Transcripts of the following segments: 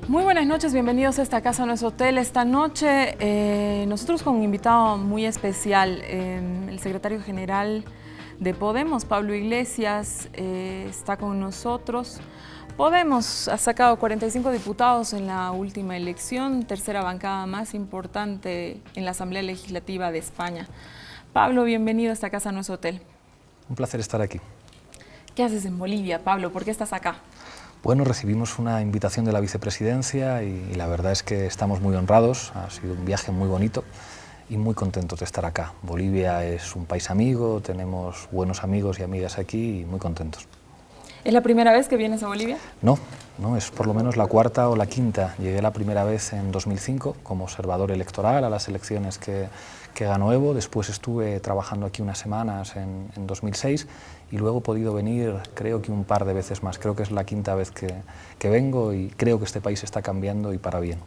Muy buenas noches, bienvenidos a esta casa, a nuestro hotel. Esta noche nosotros con un invitado muy especial, el secretario general de Podemos, Pablo Iglesias, está con nosotros. Podemos ha sacado 45 diputados en la última elección, tercera bancada más importante en la Asamblea Legislativa de España. Pablo, bienvenido a esta casa, a nuestro hotel. Un placer estar aquí. ¿Qué haces en Bolivia, Pablo? ¿Por qué estás acá? Bueno, recibimos una invitación de la vicepresidencia y la verdad es que estamos muy honrados. Ha sido un viaje muy bonito y muy contentos de estar acá. Bolivia es un país amigo, tenemos buenos amigos y amigas aquí y muy contentos. ¿Es la primera vez que vienes a Bolivia? No, es por lo menos la cuarta o la quinta. Llegué la primera vez en 2005 como observador electoral a las elecciones que ganó Evo. Después estuve trabajando aquí unas semanas en 2006 y luego he podido venir creo que un par de veces más. Creo que es la quinta vez que vengo y creo que este país está cambiando y para bien.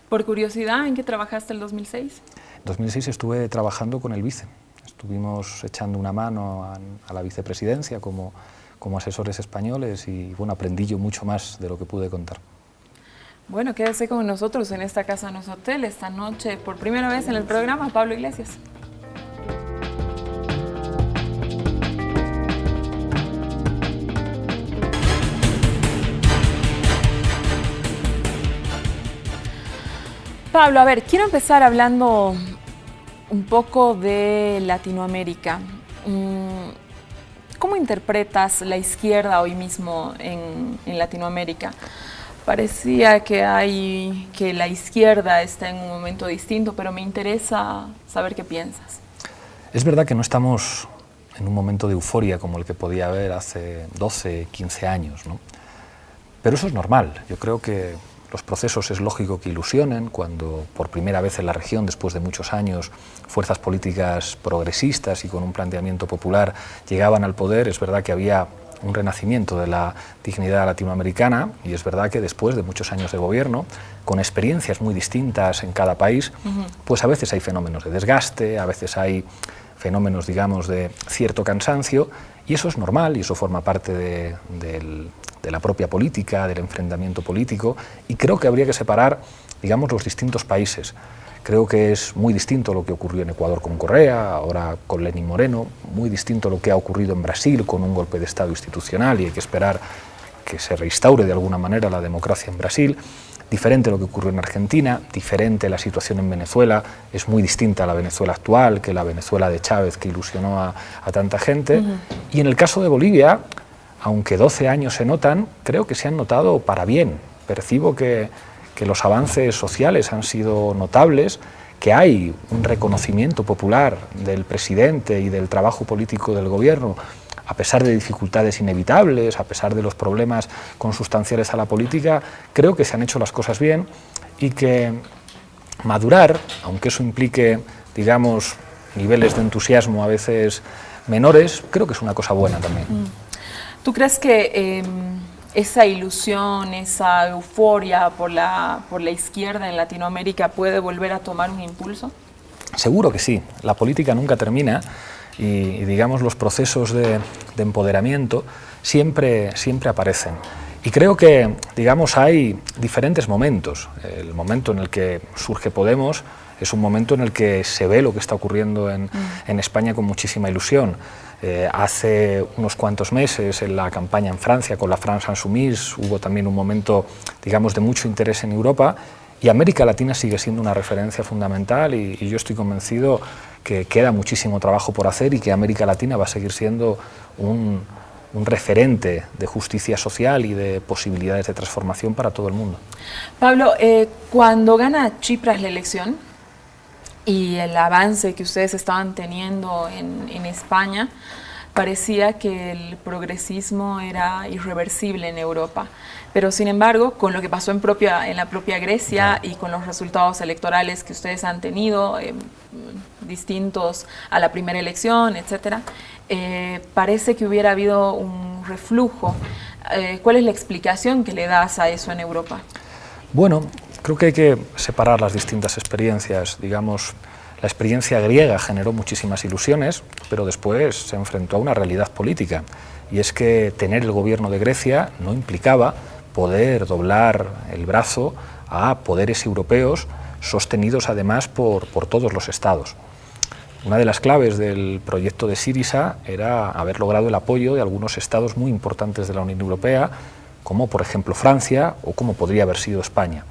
Por curiosidad, ¿en qué trabajaste el 2006? En 2006 estuve trabajando con el vice. Estuvimos echando una mano a la vicepresidencia como asesores españoles y bueno, aprendí yo mucho más de lo que pude contar. Bueno, quédese con nosotros en esta casa, en nuestro hotel, esta noche, por primera vez en el programa, Pablo Iglesias. Pablo, a ver, quiero empezar hablando un poco de Latinoamérica. ¿Cómo interpretas la izquierda hoy mismo en Latinoamérica? Parecía que la izquierda está en un momento distinto, pero me interesa saber qué piensas. Es verdad que no estamos en un momento de euforia como el que podía haber hace 12, 15 años, ¿no? Pero eso es normal. Yo creo que los procesos es lógico que ilusionen. Cuando por primera vez en la región, después de muchos años, fuerzas políticas progresistas y con un planteamiento popular llegaban al poder, es verdad que había un renacimiento de la dignidad latinoamericana y es verdad que después de muchos años de gobierno, con experiencias muy distintas en cada país, pues a veces hay fenómenos de desgaste, a veces hay fenómenos, digamos, de cierto cansancio y eso es normal y eso forma parte de la propia política, del enfrentamiento político y creo que habría que separar, digamos, los distintos países. Creo que es muy distinto lo que ocurrió en Ecuador con Correa, ahora con Lenín Moreno, muy distinto lo que ha ocurrido en Brasil con un golpe de Estado institucional y hay que esperar que se reinstaure de alguna manera la democracia en Brasil, diferente lo que ocurrió en Argentina, diferente la situación en Venezuela, es muy distinta a la Venezuela actual que la Venezuela de Chávez que ilusionó a tanta gente. Y en el caso de Bolivia, aunque 12 años se notan, creo que se han notado para bien. Percibo que los avances sociales han sido notables, que hay un reconocimiento popular del presidente y del trabajo político del gobierno, a pesar de dificultades inevitables, a pesar de los problemas consustanciales a la política, creo que se han hecho las cosas bien y que madurar, aunque eso implique, digamos, niveles de entusiasmo a veces menores, creo que es una cosa buena también. ¿Tú crees que esa ilusión, esa euforia por la izquierda en Latinoamérica puede volver a tomar un impulso? Seguro que sí. La política nunca termina y digamos, los procesos de empoderamiento siempre aparecen. Y creo que, digamos, hay diferentes momentos. El momento en el que surge Podemos es un momento en el que se ve lo que está ocurriendo en España con muchísima ilusión. Hace unos cuantos meses en la campaña en Francia con la France Insoumise hubo también un momento, digamos, de mucho interés en Europa y América Latina sigue siendo una referencia fundamental y yo estoy convencido que queda muchísimo trabajo por hacer y que América Latina va a seguir siendo un referente de justicia social y de posibilidades de transformación para todo el mundo. Pablo, cuando gana Tsipras la elección y el avance que ustedes estaban teniendo en España, parecía que el progresismo era irreversible en Europa. Pero sin embargo, con lo que pasó en la propia Grecia y con los resultados electorales que ustedes han tenido, distintos a la primera elección, etcétera, parece que hubiera habido un reflujo. ¿Cuál es la explicación que le das a eso en Europa? Bueno, creo que hay que separar las distintas experiencias. Digamos, la experiencia griega generó muchísimas ilusiones, pero después se enfrentó a una realidad política. Y es que tener el gobierno de Grecia no implicaba poder doblar el brazo a poderes europeos sostenidos además por todos los estados. Una de las claves del proyecto de Syriza era haber logrado el apoyo de algunos estados muy importantes de la Unión Europea, como por ejemplo Francia o como podría haber sido España.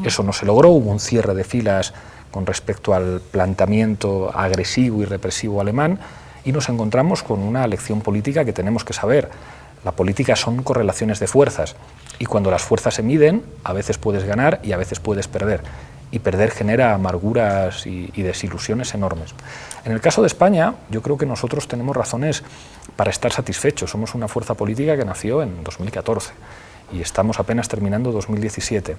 Eso no se logró, hubo un cierre de filas con respecto al planteamiento agresivo y represivo alemán y nos encontramos con una lección política que tenemos que saber. La política son correlaciones de fuerzas y cuando las fuerzas se miden, a veces puedes ganar y a veces puedes perder. Y perder genera amarguras y desilusiones enormes. En el caso de España, yo creo que nosotros tenemos razones para estar satisfechos. Somos una fuerza política que nació en 2014 y estamos apenas terminando 2017.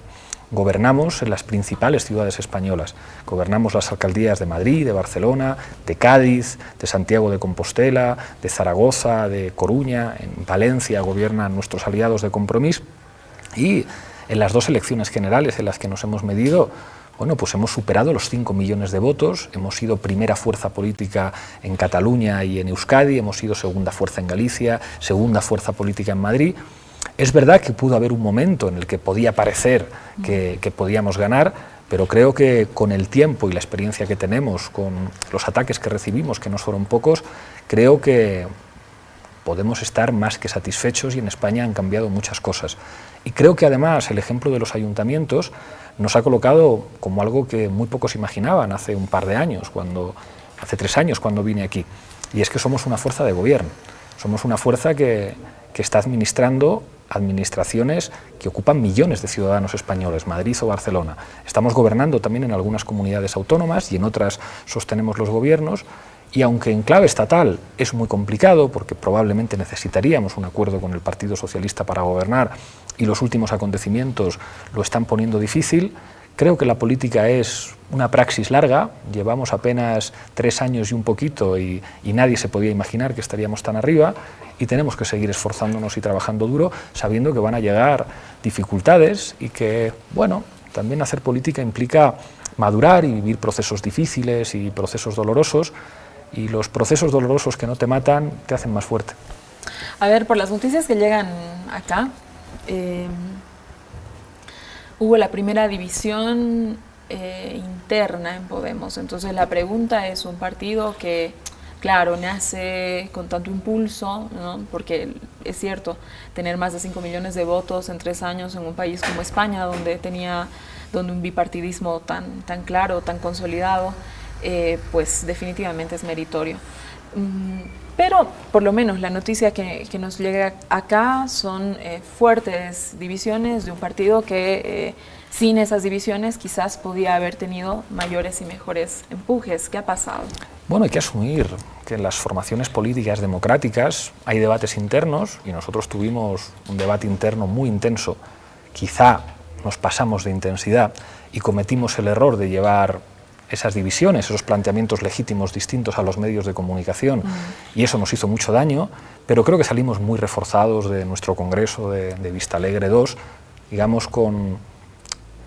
Gobernamos en las principales ciudades españolas. Gobernamos las alcaldías de Madrid, de Barcelona, de Cádiz, de Santiago de Compostela, de Zaragoza, de Coruña. En Valencia gobiernan nuestros aliados de Compromís. Y en las dos elecciones generales en las que nos hemos medido, bueno, pues hemos superado los 5 millones de votos, hemos sido primera fuerza política en Cataluña y en Euskadi, hemos sido segunda fuerza en Galicia, segunda fuerza política en Madrid. Es verdad que pudo haber un momento en el que podía parecer que podíamos ganar, pero creo que con el tiempo y la experiencia que tenemos, con los ataques que recibimos, que no fueron pocos, creo que podemos estar más que satisfechos y en España han cambiado muchas cosas. Y creo que además el ejemplo de los ayuntamientos nos ha colocado como algo que muy pocos imaginaban hace un par de años, hace 3 años cuando vine aquí, y es que somos una fuerza de gobierno, somos una fuerza que está administrando administraciones que ocupan millones de ciudadanos españoles, Madrid o Barcelona. Estamos gobernando también en algunas comunidades autónomas y en otras sostenemos los gobiernos. Y aunque en clave estatal es muy complicado, porque probablemente necesitaríamos un acuerdo con el Partido Socialista para gobernar, y los últimos acontecimientos lo están poniendo difícil, creo que la política es una praxis larga, llevamos apenas 3 años y un poquito y nadie se podía imaginar que estaríamos tan arriba, y tenemos que seguir esforzándonos y trabajando duro, sabiendo que van a llegar dificultades y que, bueno, también hacer política implica madurar y vivir procesos difíciles y procesos dolorosos, y los procesos dolorosos que no te matan te hacen más fuerte. A ver, por las noticias que llegan acá, hubo la primera división interna en Podemos. Entonces la pregunta es, un partido que, claro, nace con tanto impulso, ¿no? Porque es cierto, tener más de 5 millones de votos en 3 años en un país como España, donde un bipartidismo tan claro, tan consolidado, pues definitivamente es meritorio. Pero por lo menos la noticia que nos llega acá son fuertes divisiones de un partido que sin esas divisiones quizás podía haber tenido mayores y mejores empujes. ¿Qué ha pasado? Bueno, hay que asumir que en las formaciones políticas democráticas hay debates internos y nosotros tuvimos un debate interno muy intenso. Quizá nos pasamos de intensidad y cometimos el error de llevar esas divisiones, esos planteamientos legítimos distintos a los medios de comunicación, y eso nos hizo mucho daño, pero creo que salimos muy reforzados de nuestro congreso de Vistalegre II, digamos, con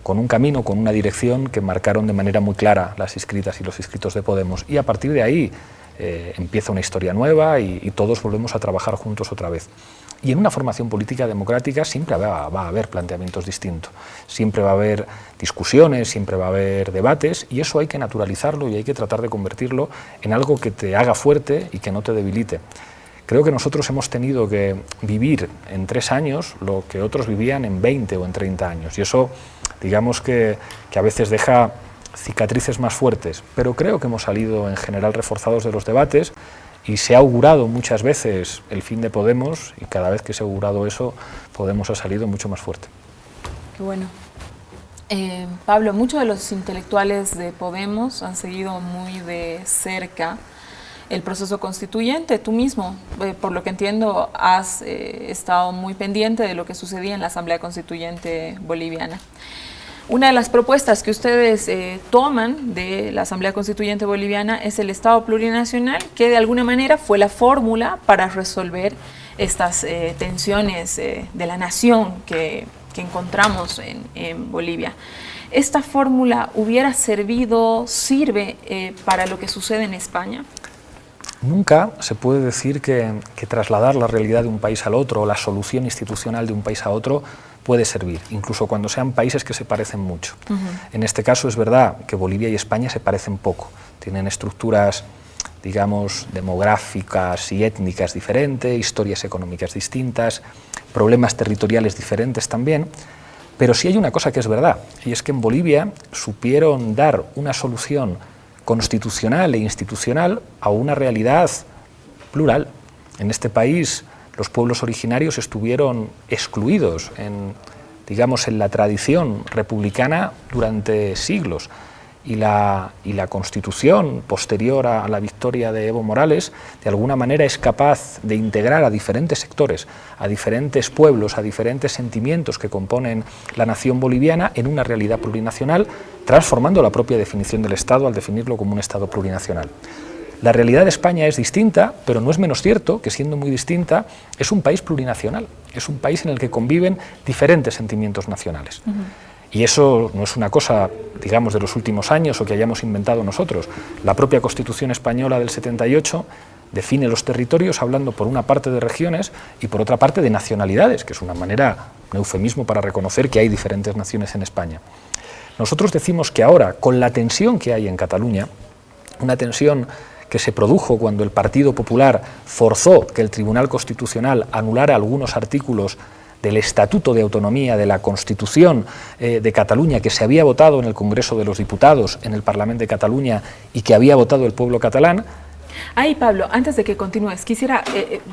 un camino, con una dirección que marcaron de manera muy clara las inscritas y los inscritos de Podemos, y a partir de ahí empieza una historia nueva y todos volvemos a trabajar juntos otra vez. Y en una formación política democrática siempre va a haber planteamientos distintos, siempre va a haber discusiones, siempre va a haber debates, y eso hay que naturalizarlo y hay que tratar de convertirlo en algo que te haga fuerte y que no te debilite. Creo que nosotros hemos tenido que vivir en 3 años lo que otros vivían en 20 o en 30 años, y eso, digamos que a veces deja cicatrices más fuertes, pero creo que hemos salido en general reforzados de los debates. Y se ha augurado muchas veces el fin de Podemos, y cada vez que se ha augurado eso, Podemos ha salido mucho más fuerte. Qué bueno. Pablo, muchos de los intelectuales de Podemos han seguido muy de cerca el proceso constituyente. Tú mismo, por lo que entiendo, has estado muy pendiente de lo que sucedía en la Asamblea Constituyente boliviana. Una de las propuestas que ustedes toman de la Asamblea Constituyente Boliviana es el Estado plurinacional, que de alguna manera fue la fórmula para resolver estas tensiones de la nación que encontramos en Bolivia. ¿Esta fórmula hubiera servido, sirve para lo que sucede en España? Nunca se puede decir que trasladar la realidad de un país al otro o la solución institucional de un país a otro puede servir, incluso cuando sean países que se parecen mucho. En este caso es verdad que Bolivia y España se parecen poco, tienen estructuras, digamos, demográficas y étnicas diferentes, historias económicas distintas, problemas territoriales diferentes también, pero sí hay una cosa que es verdad, y es que en Bolivia supieron dar una solución constitucional e institucional a una realidad plural. En este país los pueblos originarios estuvieron excluidos en la tradición republicana durante siglos, y la Constitución posterior a la victoria de Evo Morales de alguna manera es capaz de integrar a diferentes sectores, a diferentes pueblos, a diferentes sentimientos que componen la nación boliviana en una realidad plurinacional, transformando la propia definición del Estado al definirlo como un Estado plurinacional. La realidad de España es distinta, pero no es menos cierto que, siendo muy distinta, es un país plurinacional, es un país en el que conviven diferentes sentimientos nacionales. Y eso no es una cosa, digamos, de los últimos años o que hayamos inventado nosotros. La propia Constitución española del 78 define los territorios hablando por una parte de regiones y por otra parte de nacionalidades, que es una manera, un eufemismo para reconocer que hay diferentes naciones en España. Nosotros decimos que ahora, con la tensión que hay en Cataluña, una tensión que se produjo cuando el Partido Popular forzó que el Tribunal Constitucional anulara algunos artículos del Estatuto de Autonomía de la Constitución de Cataluña, que se había votado en el Congreso de los Diputados, en el Parlamento de Cataluña, y que había votado el pueblo catalán. Ahí, Pablo, antes de que continúes, quisiera,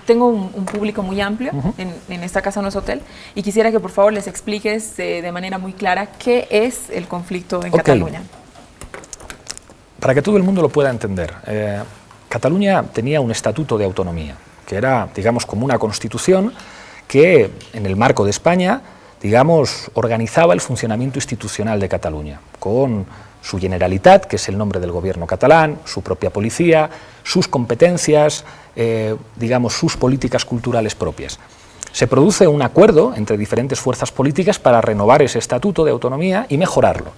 tengo un público muy amplio, en esta casa no es hotel, y quisiera que por favor les expliques de manera muy clara qué es el conflicto en Cataluña. Para que todo el mundo lo pueda entender, Cataluña tenía un Estatuto de Autonomía, que era, digamos, como una Constitución que, en el marco de España, digamos, organizaba el funcionamiento institucional de Cataluña, con su Generalitat, que es el nombre del gobierno catalán, su propia policía, sus competencias, digamos, sus políticas culturales propias. Se produce un acuerdo entre diferentes fuerzas políticas para renovar ese Estatuto de Autonomía y mejorarlo.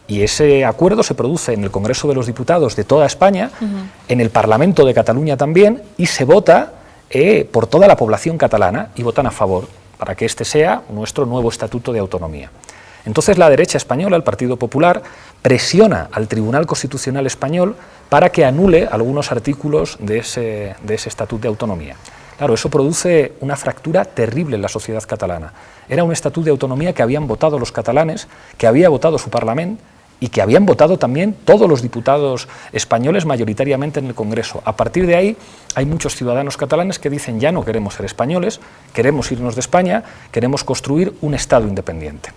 Y ese acuerdo se produce en el Congreso de los Diputados de toda España, en el Parlamento de Cataluña también, y se vota por toda la población catalana, y votan a favor para que este sea nuestro nuevo Estatuto de Autonomía. Entonces la derecha española, el Partido Popular, presiona al Tribunal Constitucional español para que anule algunos artículos de ese Estatuto de Autonomía. Claro, eso produce una fractura terrible en la sociedad catalana. Era un Estatuto de Autonomía que habían votado los catalanes, que había votado su Parlamento, y que habían votado también todos los diputados españoles mayoritariamente en el Congreso. A partir de ahí hay muchos ciudadanos catalanes que dicen: ya no queremos ser españoles, queremos irnos de España, queremos construir un Estado independiente.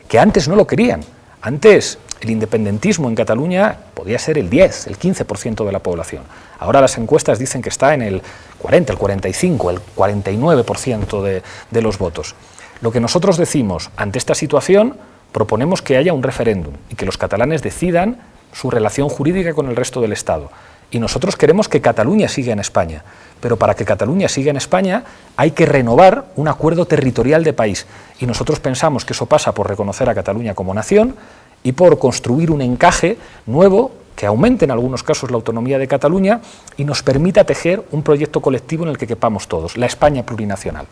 Que antes no lo querían. Antes el independentismo en Cataluña podía ser el 10, el 15% de la población. Ahora las encuestas dicen que está en el 40, el 45, el 49% de los votos. Lo que nosotros decimos ante esta situación: proponemos que haya un referéndum y que los catalanes decidan su relación jurídica con el resto del Estado. Y nosotros queremos que Cataluña siga en España, pero para que Cataluña siga en España hay que renovar un acuerdo territorial de país. Y nosotros pensamos que eso pasa por reconocer a Cataluña como nación y por construir un encaje nuevo que aumente en algunos casos la autonomía de Cataluña y nos permita tejer un proyecto colectivo en el que quepamos todos, la España plurinacional.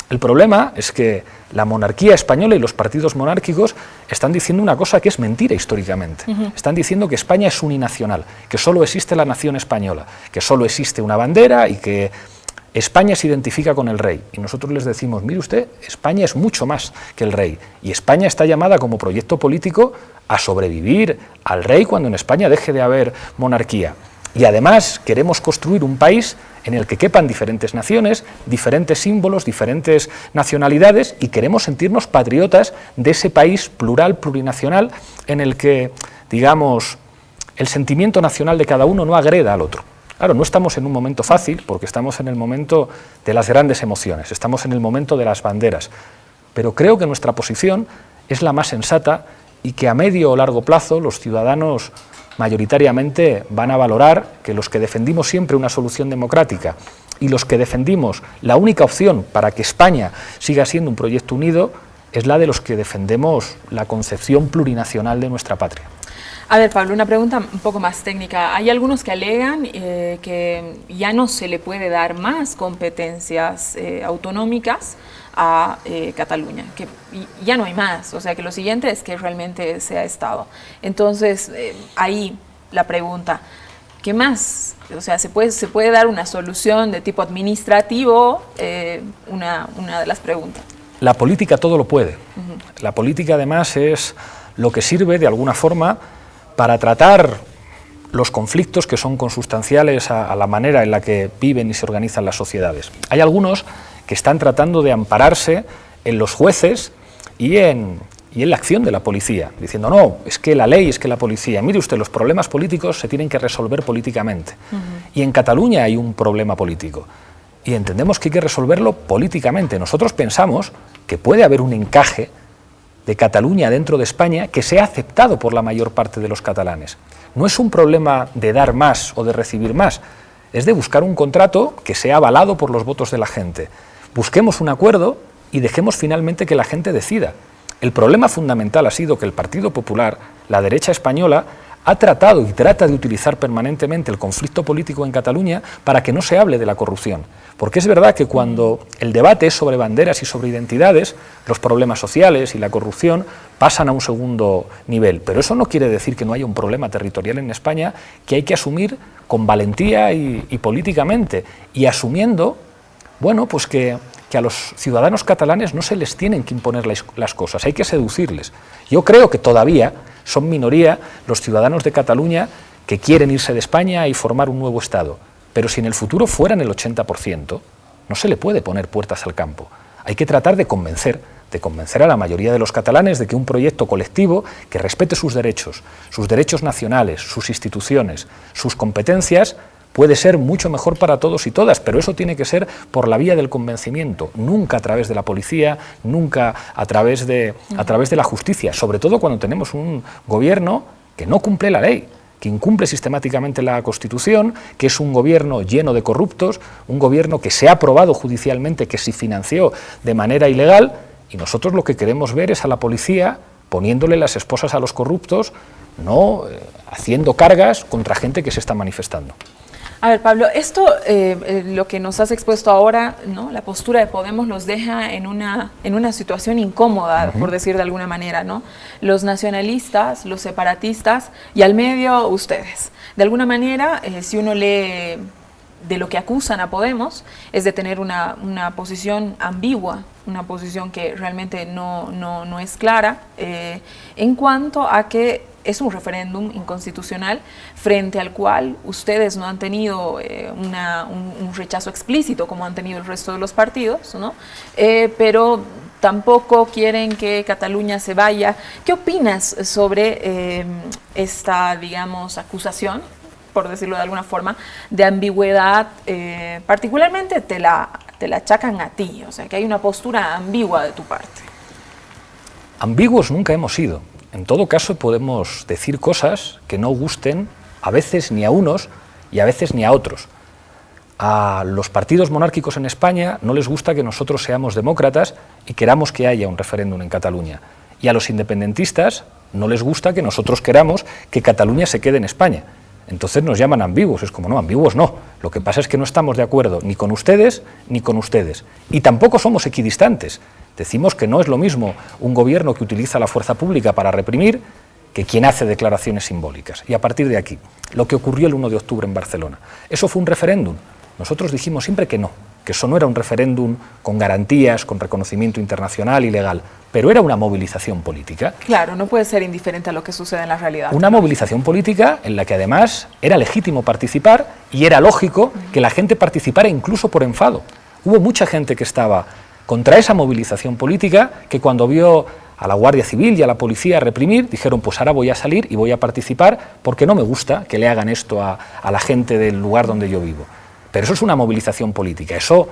El problema es que la monarquía española y los partidos monárquicos están diciendo una cosa que es mentira históricamente. Están diciendo que España es uninacional, que solo existe la nación española, que solo existe una bandera y que España se identifica con el rey. Y nosotros les decimos: mire usted, España es mucho más que el rey. Y España está llamada como proyecto político a sobrevivir al rey cuando en España deje de haber monarquía. Y además queremos construir un país en el que quepan diferentes naciones, diferentes símbolos, diferentes nacionalidades, y queremos sentirnos patriotas de ese país plural, plurinacional, en el que, digamos, el sentimiento nacional de cada uno no agreda al otro. Claro, no estamos en un momento fácil, porque estamos en el momento de las grandes emociones, estamos en el momento de las banderas, pero creo que nuestra posición es la más sensata y que a medio o largo plazo los ciudadanos mayoritariamente van a valorar que los que defendimos siempre una solución democrática y los que defendimos la única opción para que España siga siendo un proyecto unido es la de los que defendemos la concepción plurinacional de nuestra patria. A ver, Pablo, una pregunta un poco más técnica. Hay algunos que alegan que ya no se le puede dar más competencias autonómicas a Cataluña, que ya no hay más, o sea que lo siguiente es que realmente sea Estado. Entonces, ahí la pregunta, ¿qué más? O sea, ¿se puede dar una solución de tipo administrativo? Una de las preguntas. La política todo lo puede. La política además es lo que sirve de alguna forma para tratar los conflictos que son consustanciales a la manera en la que viven y se organizan las sociedades. Hay algunos que están tratando de ampararse en los jueces y en la acción de la policía, diciendo, no, es que la ley, es que la policía. Mire usted, los problemas políticos se tienen que resolver políticamente. Y en Cataluña hay un problema político. Y entendemos que hay que resolverlo políticamente. Nosotros pensamos que puede haber un encaje de Cataluña dentro de España que sea aceptado por la mayor parte de los catalanes. No es un problema de dar más o de recibir más, es de buscar un contrato que sea avalado por los votos de la gente. Busquemos un acuerdo y dejemos finalmente que la gente decida. El problema fundamental ha sido que el Partido Popular, la derecha española, ha tratado y trata de utilizar permanentemente el conflicto político en Cataluña para que no se hable de la corrupción. Porque es verdad que cuando el debate es sobre banderas y sobre identidades, los problemas sociales y la corrupción pasan a un segundo nivel. Pero eso no quiere decir que no haya un problema territorial en España que hay que asumir con valentía y políticamente, y asumiendo, bueno, pues que a los ciudadanos catalanes no se les tienen que imponer las cosas, hay que seducirles. Yo creo que todavía son minoría los ciudadanos de Cataluña que quieren irse de España y formar un nuevo Estado, pero si en el futuro fueran el 80%, no se le puede poner puertas al campo. Hay que tratar de convencer a la mayoría de los catalanes de que un proyecto colectivo que respete sus derechos nacionales, sus instituciones, sus competencias, puede ser mucho mejor para todos y todas, pero eso tiene que ser por la vía del convencimiento, nunca a través de la policía, nunca a través de la justicia, sobre todo cuando tenemos un gobierno que no cumple la ley, que incumple sistemáticamente la Constitución, que es un gobierno lleno de corruptos, un gobierno que se ha probado judicialmente que se financió de manera ilegal, y nosotros lo que queremos ver es a la policía poniéndole las esposas a los corruptos, no haciendo cargas contra gente que se está manifestando. A ver, Pablo, esto, lo que nos has expuesto ahora, ¿no? La postura de Podemos los deja en una situación incómoda, por decir de alguna manera, ¿no? Los nacionalistas, los separatistas y al medio ustedes. De alguna manera, si uno lee de lo que acusan a Podemos, es de tener una posición ambigua, una posición que realmente no es clara, en cuanto a que es un referéndum inconstitucional frente al cual ustedes no han tenido un rechazo explícito como han tenido el resto de los partidos, ¿no? Pero tampoco quieren que Cataluña se vaya. ¿Qué opinas sobre esta, digamos, acusación, por decirlo de alguna forma, de ambigüedad? Particularmente te la achacan a ti, o sea, que hay una postura ambigua de tu parte. Ambiguos nunca hemos sido. En todo caso, podemos decir cosas que no gusten a veces ni a unos y a veces ni a otros. A los partidos monárquicos en España no les gusta que nosotros seamos demócratas y queramos que haya un referéndum en Cataluña. Y a los independentistas no les gusta que nosotros queramos que Cataluña se quede en España. Entonces nos llaman ambiguos. Es como, no, ambiguos no. Lo que pasa es que no estamos de acuerdo ni con ustedes ni con ustedes. Y tampoco somos equidistantes. Decimos que no es lo mismo un gobierno que utiliza la fuerza pública para reprimir que quien hace declaraciones simbólicas. Y a partir de aquí, lo que ocurrió el 1 de octubre en Barcelona, ¿eso fue un referéndum? Nosotros dijimos siempre que no, que eso no era un referéndum con garantías, con reconocimiento internacional y legal, pero era una movilización política. Claro, no puede ser indiferente a lo que sucede en la realidad. Una movilización política en la que además era legítimo participar y era lógico que la gente participara incluso por enfado. Hubo mucha gente que estaba contra esa movilización política, que cuando vio a la Guardia Civil y a la policía reprimir, dijeron, pues ahora voy a salir y voy a participar porque no me gusta que le hagan esto a la gente del lugar donde yo vivo. Pero eso es una movilización política, eso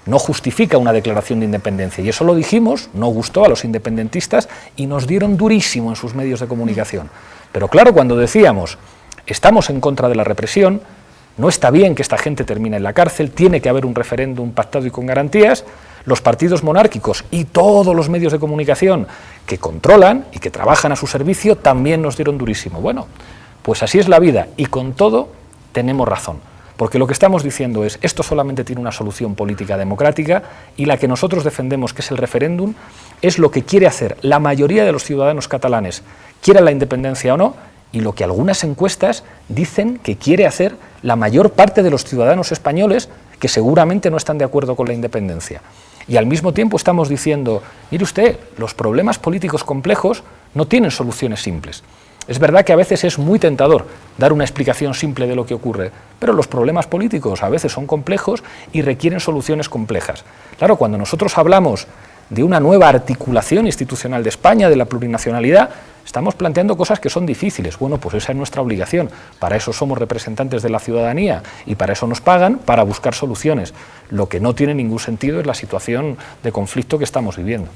no justifica una declaración de independencia, y eso lo dijimos, no gustó a los independentistas y nos dieron durísimo en sus medios de comunicación. Pero claro, cuando decíamos, estamos en contra de la represión, no está bien que esta gente termine en la cárcel, tiene que haber un referéndum pactado y con garantías, los partidos monárquicos y todos los medios de comunicación que controlan y que trabajan a su servicio también nos dieron durísimo. Bueno, pues así es la vida y con todo tenemos razón. Porque lo que estamos diciendo es, esto solamente tiene una solución política democrática y la que nosotros defendemos, que es el referéndum, es lo que quiere hacer la mayoría de los ciudadanos catalanes, quiera la independencia o no, y lo que algunas encuestas dicen que quiere hacer la mayor parte de los ciudadanos españoles que seguramente no están de acuerdo con la independencia. Y al mismo tiempo estamos diciendo, mire usted, los problemas políticos complejos no tienen soluciones simples. Es verdad que a veces es muy tentador dar una explicación simple de lo que ocurre, pero los problemas políticos a veces son complejos y requieren soluciones complejas. Claro, cuando nosotros hablamos de una nueva articulación institucional de España, de la plurinacionalidad, estamos planteando cosas que son difíciles. Bueno, pues esa es nuestra obligación. Para eso somos representantes de la ciudadanía y para eso nos pagan, para buscar soluciones. Lo que no tiene ningún sentido es la situación de conflicto que estamos viviendo.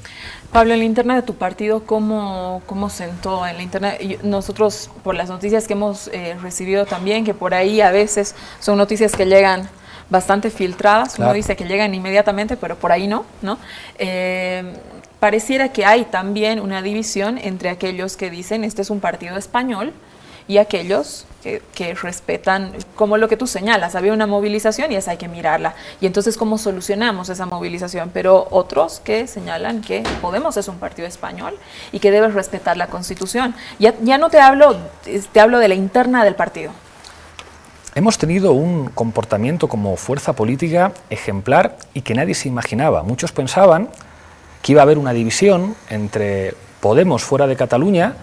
Pablo, en la interna de tu partido, ¿cómo sentó en la interna? Nosotros, por las noticias que hemos recibido también, que por ahí a veces son noticias que llegan bastante filtradas, claro. Uno dice que llegan inmediatamente, pero por ahí no. Pareciera que hay también una división entre aquellos que dicen este es un partido español y aquellos que respetan, como lo que tú señalas, había una movilización y esa hay que mirarla. Y entonces, ¿cómo solucionamos esa movilización? Pero otros que señalan que Podemos es un partido español y que debe respetar la Constitución. Ya no te hablo de la interna del partido. Hemos tenido un comportamiento como fuerza política ejemplar y que nadie se imaginaba. Muchos pensaban que iba a haber una división entre Podemos fuera de Cataluña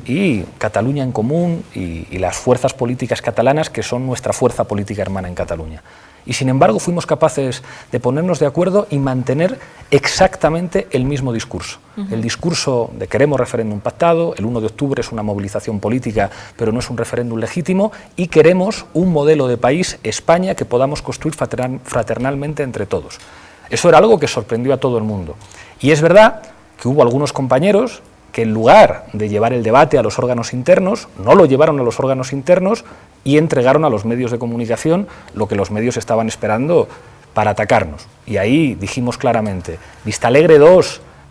y Cataluña en Común y las fuerzas políticas catalanas que son nuestra fuerza política hermana en Cataluña. Y sin embargo fuimos capaces de ponernos de acuerdo y mantener exactamente el mismo discurso. El discurso de queremos referéndum pactado, el 1 de octubre es una movilización política pero no es un referéndum legítimo y queremos un modelo de país, España, que podamos construir fraternalmente entre todos. Eso era algo que sorprendió a todo el mundo. Y es verdad que hubo algunos compañeros que en lugar de llevar el debate a los órganos internos, no lo llevaron a los órganos internos y entregaron a los medios de comunicación lo que los medios estaban esperando para atacarnos. Y ahí dijimos claramente, Vistalegre II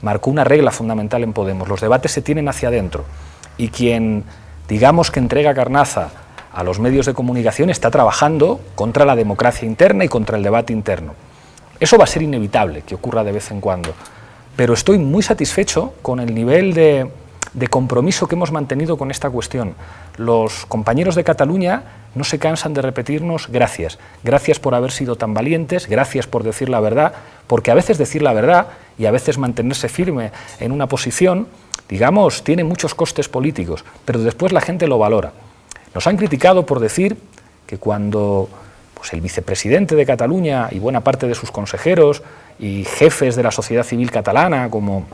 marcó una regla fundamental en Podemos, los debates se tienen hacia adentro y quien digamos que entrega carnaza a los medios de comunicación está trabajando contra la democracia interna y contra el debate interno. Eso va a ser inevitable que ocurra de vez en cuando, pero estoy muy satisfecho con el nivel de compromiso que hemos mantenido con esta cuestión. Los compañeros de Cataluña no se cansan de repetirnos gracias. Gracias por haber sido tan valientes, gracias por decir la verdad, porque a veces decir la verdad y a veces mantenerse firme en una posición, digamos, tiene muchos costes políticos, pero después la gente lo valora. Nos han criticado por decir que cuando el vicepresidente de Cataluña y buena parte de sus consejeros y jefes de la sociedad civil catalana, como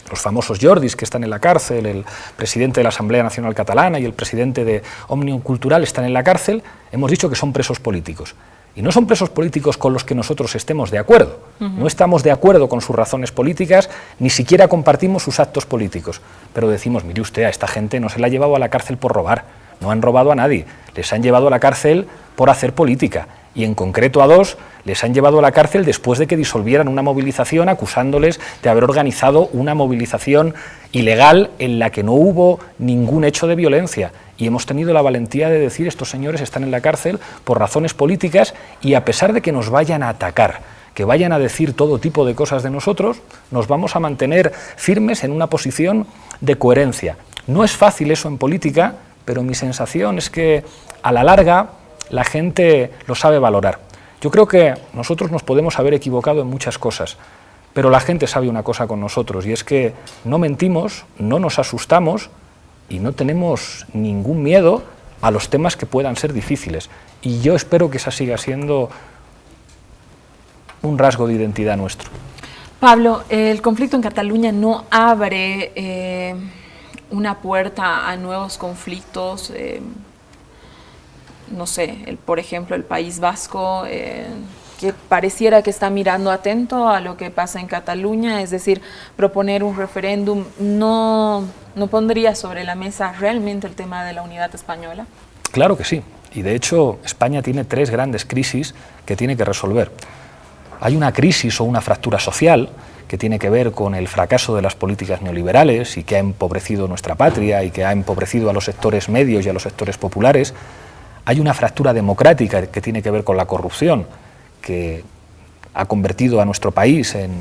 los famosos Jordis que están en la cárcel, el presidente de la Asamblea Nacional Catalana y el presidente de Òmnium Cultural están en la cárcel, hemos dicho que son presos políticos. Y no son presos políticos con los que nosotros estemos de acuerdo. No estamos de acuerdo con sus razones políticas, ni siquiera compartimos sus actos políticos. Pero decimos, mire usted, a esta gente no se la ha llevado a la cárcel por robar, no han robado a nadie, les han llevado a la cárcel por hacer política. Y en concreto a dos les han llevado a la cárcel después de que disolvieran una movilización acusándoles de haber organizado una movilización ilegal en la que no hubo ningún hecho de violencia. Y hemos tenido la valentía de decir estos señores están en la cárcel por razones políticas y a pesar de que nos vayan a atacar, que vayan a decir todo tipo de cosas de nosotros, nos vamos a mantener firmes en una posición de coherencia. No es fácil eso en política, pero mi sensación es que a la larga la gente lo sabe valorar. Yo creo que nosotros nos podemos haber equivocado en muchas cosas, pero la gente sabe una cosa con nosotros y es que no mentimos, no nos asustamos y no tenemos ningún miedo a los temas que puedan ser difíciles. Y yo espero que esa siga siendo un rasgo de identidad nuestro. Pablo, el conflicto en Cataluña no abre una puerta a nuevos conflictos. No sé, por ejemplo, el País Vasco, que pareciera que está mirando atento a lo que pasa en Cataluña, es decir, proponer un referéndum no pondría sobre la mesa realmente el tema de la unidad española. Claro que sí, y de hecho España tiene 3 grandes crisis que tiene que resolver. hay una crisis o una fractura social que tiene que ver con el fracaso de las políticas neoliberales y que ha empobrecido nuestra patria y que ha empobrecido a los sectores medios y a los sectores populares. Hay una fractura democrática que tiene que ver con la corrupción, que ha convertido a nuestro país en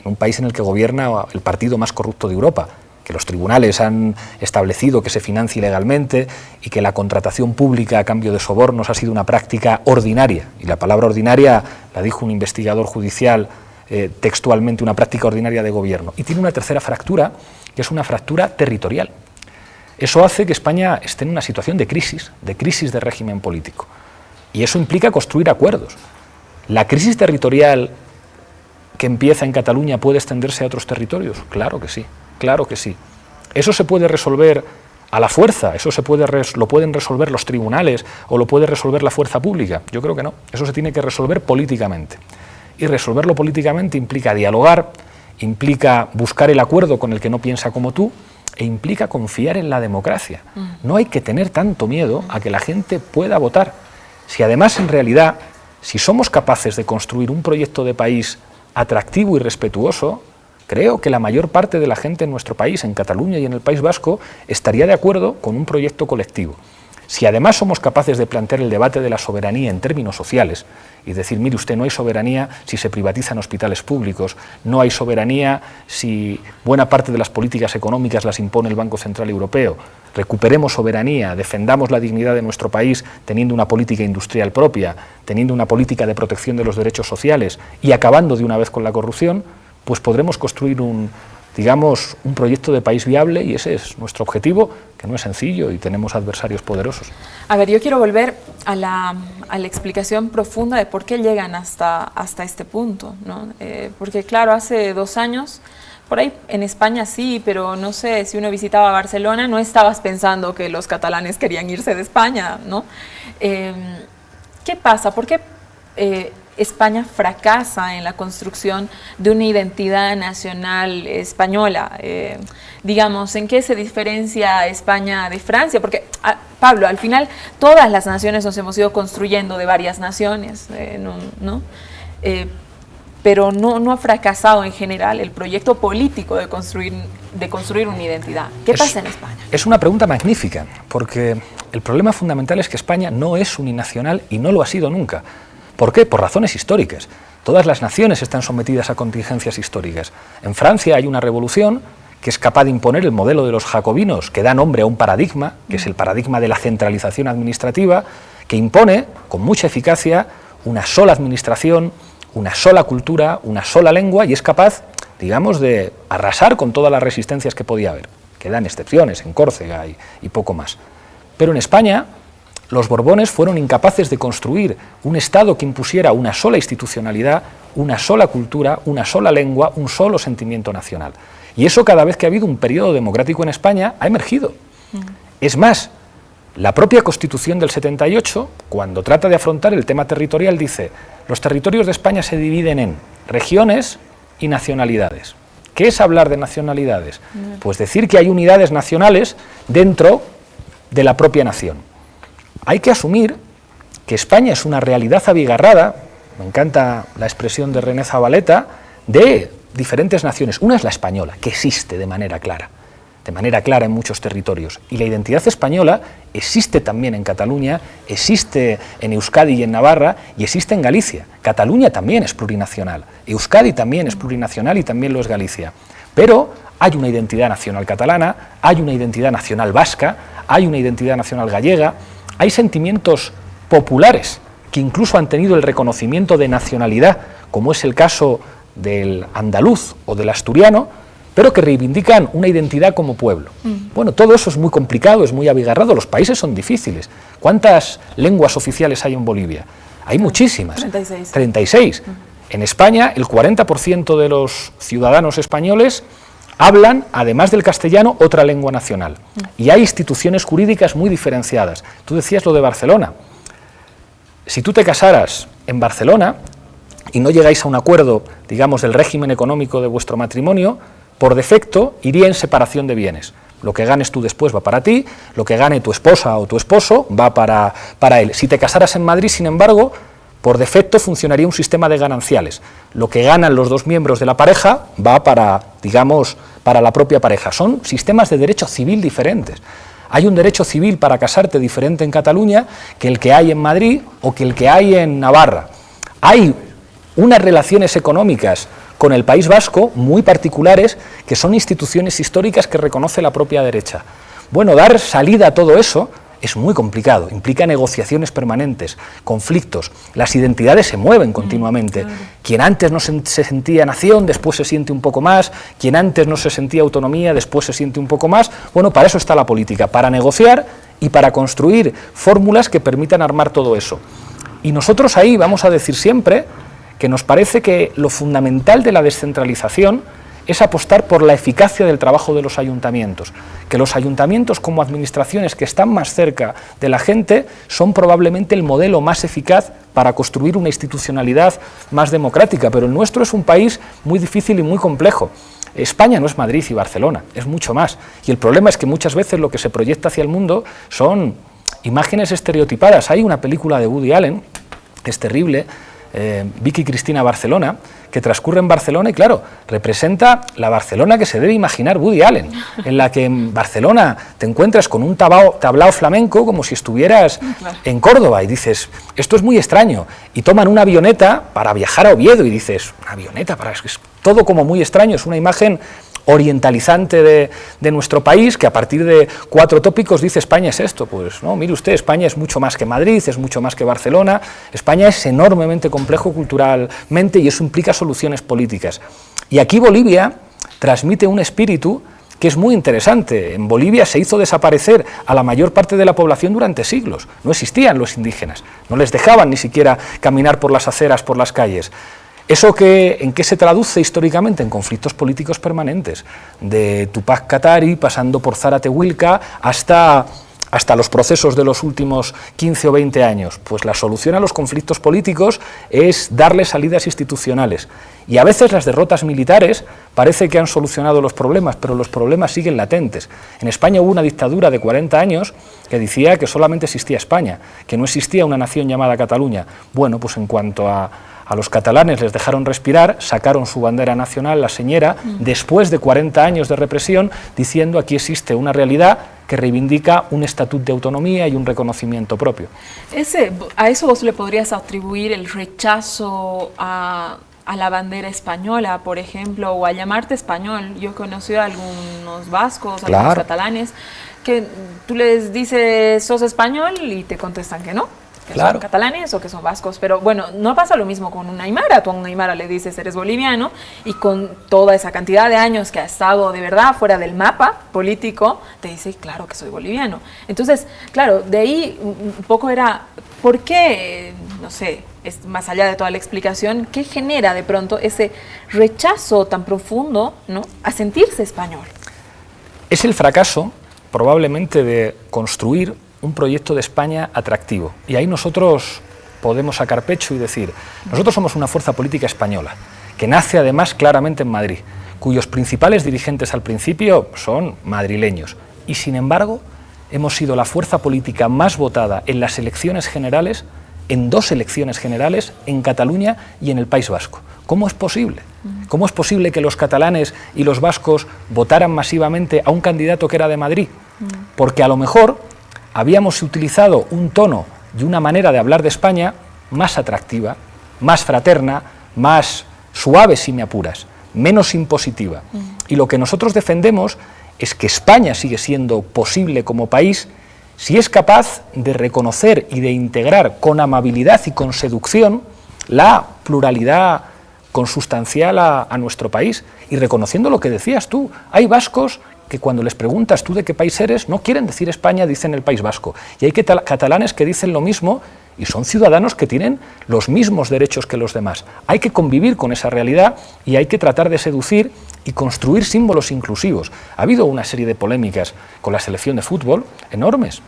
un país en el que gobierna el partido más corrupto de Europa, que los tribunales han establecido que se financia ilegalmente y que la contratación pública a cambio de sobornos ha sido una práctica ordinaria. Y la palabra ordinaria la dijo un investigador judicial textualmente, una práctica ordinaria de gobierno. Y tiene una tercera fractura, que es una fractura territorial. Eso hace que España esté en una situación de crisis de régimen político. Y eso implica construir acuerdos. ¿La crisis territorial que empieza en Cataluña puede extenderse a otros territorios? Claro que sí, claro que sí. ¿Eso se puede resolver a la fuerza? ¿Eso lo pueden resolver los tribunales o lo puede resolver la fuerza pública? Yo creo que no. Eso se tiene que resolver políticamente. Y resolverlo políticamente implica dialogar, implica buscar el acuerdo con el que no piensa como tú e implica confiar en la democracia. No hay que tener tanto miedo a que la gente pueda votar. Si además, en realidad, si somos capaces de construir un proyecto de país atractivo y respetuoso, creo que la mayor parte de la gente en nuestro país, en Cataluña y en el País Vasco, estaría de acuerdo con un proyecto colectivo. Si además somos capaces de plantear el debate de la soberanía en términos sociales y decir, mire usted, no hay soberanía si se privatizan hospitales públicos, no hay soberanía si buena parte de las políticas económicas las impone el Banco Central Europeo, recuperemos soberanía, defendamos la dignidad de nuestro país teniendo una política industrial propia, teniendo una política de protección de los derechos sociales y acabando de una vez con la corrupción, pues podremos construir un proyecto de país viable y ese es nuestro objetivo, que no es sencillo y tenemos adversarios poderosos. A ver, yo quiero volver a la explicación profunda de por qué llegan hasta este punto, ¿no? Porque claro, hace 2 años, por ahí en España sí, pero no sé, si uno visitaba Barcelona no estabas pensando que los catalanes querían irse de España, ¿no? ¿Qué pasa? ¿Por qué España fracasa en la construcción de una identidad nacional española? Digamos, ¿en qué se diferencia España de Francia? Porque, Pablo, al final todas las naciones nos hemos ido construyendo de varias naciones, ¿no? Pero no ha fracasado en general el proyecto político de construir una identidad. ¿Qué pasa en España? Es una pregunta magnífica, porque el problema fundamental es que España no es uninacional y no lo ha sido nunca. ¿Por qué? Por razones históricas. Todas las naciones están sometidas a contingencias históricas. En Francia hay una revolución que es capaz de imponer el modelo de los jacobinos, que da nombre a un paradigma, que es el paradigma de la centralización administrativa, que impone con mucha eficacia una sola administración, una sola cultura, una sola lengua, y es capaz, digamos, de arrasar con todas las resistencias que podía haber. Quedan excepciones en Córcega y poco más. Pero en España los Borbones fueron incapaces de construir un Estado que impusiera una sola institucionalidad, una sola cultura, una sola lengua, un solo sentimiento nacional. Y eso, cada vez que ha habido un periodo democrático en España, ha emergido. Es más, la propia Constitución del 78, cuando trata de afrontar el tema territorial, dice: los territorios de España se dividen en regiones y nacionalidades. ¿Qué es hablar de nacionalidades? Pues decir que hay unidades nacionales dentro de la propia nación. Hay que asumir que España es una realidad abigarrada, me encanta la expresión de René Zabaleta, de diferentes naciones. Una es la española, que existe de manera clara en muchos territorios. Y la identidad española existe también en Cataluña, existe en Euskadi y en Navarra, y existe en Galicia. Cataluña también es plurinacional, Euskadi también es plurinacional y también lo es Galicia. Pero hay una identidad nacional catalana, hay una identidad nacional vasca, hay una identidad nacional gallega, hay sentimientos populares que incluso han tenido el reconocimiento de nacionalidad, como es el caso del andaluz o del asturiano, pero que reivindican una identidad como pueblo. Bueno, todo eso es muy complicado, es muy abigarrado, los países son difíciles. ¿Cuántas lenguas oficiales hay en Bolivia? Hay muchísimas. 36. 36. En España, el 40% de los ciudadanos españoles hablan, además del castellano, otra lengua nacional. Y hay instituciones jurídicas muy diferenciadas. Tú decías lo de Barcelona. Si tú te casaras en Barcelona y no llegáis a un acuerdo, digamos, del régimen económico de vuestro matrimonio, por defecto iría en separación de bienes. Lo que ganes tú después va para ti, lo que gane tu esposa o tu esposo va para él. Si te casaras en Madrid, sin embargo, Por defecto funcionaría un sistema de gananciales. Lo que ganan los dos miembros de la pareja va para, digamos, para la propia pareja. Son sistemas de derecho civil diferentes. Hay un derecho civil para casarte diferente en Cataluña que el que hay en Madrid o que el que hay en Navarra. Hay unas relaciones económicas con el País Vasco muy particulares que son instituciones históricas que reconoce la propia derecha. Bueno, dar salida a todo eso es muy complicado, implica negociaciones permanentes, conflictos, las identidades se mueven continuamente. Claro. Quien antes no se sentía nación, después se siente un poco más, quien antes no se sentía autonomía, después se siente un poco más. Bueno, para eso está la política, para negociar y para construir fórmulas que permitan armar todo eso. Y nosotros ahí vamos a decir siempre que nos parece que lo fundamental de la descentralización es apostar por la eficacia del trabajo de los ayuntamientos, que los ayuntamientos como administraciones que están más cerca de la gente son probablemente el modelo más eficaz para construir una institucionalidad más democrática, pero el nuestro es un país muy difícil y muy complejo. España no es Madrid y Barcelona, es mucho más, y el problema es que muchas veces lo que se proyecta hacia el mundo son imágenes estereotipadas. Hay una película de Woody Allen, que es terrible, Vicky Cristina Barcelona, que transcurre en Barcelona y claro, representa la Barcelona que se debe imaginar Woody Allen, en la que en Barcelona te encuentras con un tablao flamenco como si estuvieras en Córdoba y dices, esto es muy extraño, y toman una avioneta para viajar a Oviedo y dices, ¿una avioneta? Es todo como muy extraño, es una imagen orientalizante de nuestro país, que a partir de 4 tópicos dice España es esto. Pues no, mire usted, España es mucho más que Madrid, es mucho más que Barcelona, España es enormemente complejo culturalmente y eso implica soluciones políticas. Y aquí Bolivia transmite un espíritu que es muy interesante. En Bolivia se hizo desaparecer a la mayor parte de la población durante siglos, no existían los indígenas, no les dejaban ni siquiera caminar por las aceras, por las calles. ¿Eso en qué se traduce históricamente? En conflictos políticos permanentes, de Tupac Katari, pasando por Zárate Wilca, hasta los procesos de los últimos 15 o 20 años. Pues la solución a los conflictos políticos es darle salidas institucionales. Y a veces las derrotas militares parece que han solucionado los problemas, pero los problemas siguen latentes. En España hubo una dictadura de 40 años que decía que solamente existía España, que no existía una nación llamada Cataluña. Bueno, pues en cuanto a los catalanes les dejaron respirar, sacaron su bandera nacional, la señera, después de 40 años de represión, diciendo aquí existe una realidad que reivindica un estatuto de autonomía y un reconocimiento propio. ¿A eso vos le podrías atribuir el rechazo a la bandera española, por ejemplo, o a llamarte español? Yo he conocido a algunos vascos, a algunos catalanes, que tú les dices, ¿sos español? Y te contestan que no. Que son catalanes o que son vascos, pero bueno, no pasa lo mismo con un aymara. Tú a un aymara le dices eres boliviano y con toda esa cantidad de años que ha estado de verdad fuera del mapa político, te dice claro que soy boliviano. Entonces, claro, de ahí un poco era, ¿por qué? No sé, es más allá de toda la explicación, ¿qué genera de pronto ese rechazo tan profundo, ¿no?, a sentirse español? Es el fracaso probablemente de construir un proyecto de España atractivo. Y ahí nosotros podemos sacar pecho y decir, nosotros somos una fuerza política española, que nace además claramente en Madrid, cuyos principales dirigentes al principio son madrileños. Y sin embargo, hemos sido la fuerza política más votada en las elecciones generales, en 2 elecciones generales, en Cataluña y en el País Vasco. ¿Cómo es posible? ¿Cómo es posible que los catalanes y los vascos votaran masivamente a un candidato que era de Madrid? Porque a lo mejor habíamos utilizado un tono y una manera de hablar de España más atractiva, más fraterna, más suave si me apuras, menos impositiva. Y lo que nosotros defendemos es que España sigue siendo posible como país si es capaz de reconocer y de integrar con amabilidad y con seducción la pluralidad consustancial a nuestro país y reconociendo lo que decías tú. Hay vascos que cuando les preguntas tú de qué país eres, no quieren decir España, dicen el País Vasco. Y hay catalanes que dicen lo mismo y son ciudadanos que tienen los mismos derechos que los demás. Hay que convivir con esa realidad y hay que tratar de seducir y construir símbolos inclusivos. Ha habido una serie de polémicas con la selección de fútbol enormes.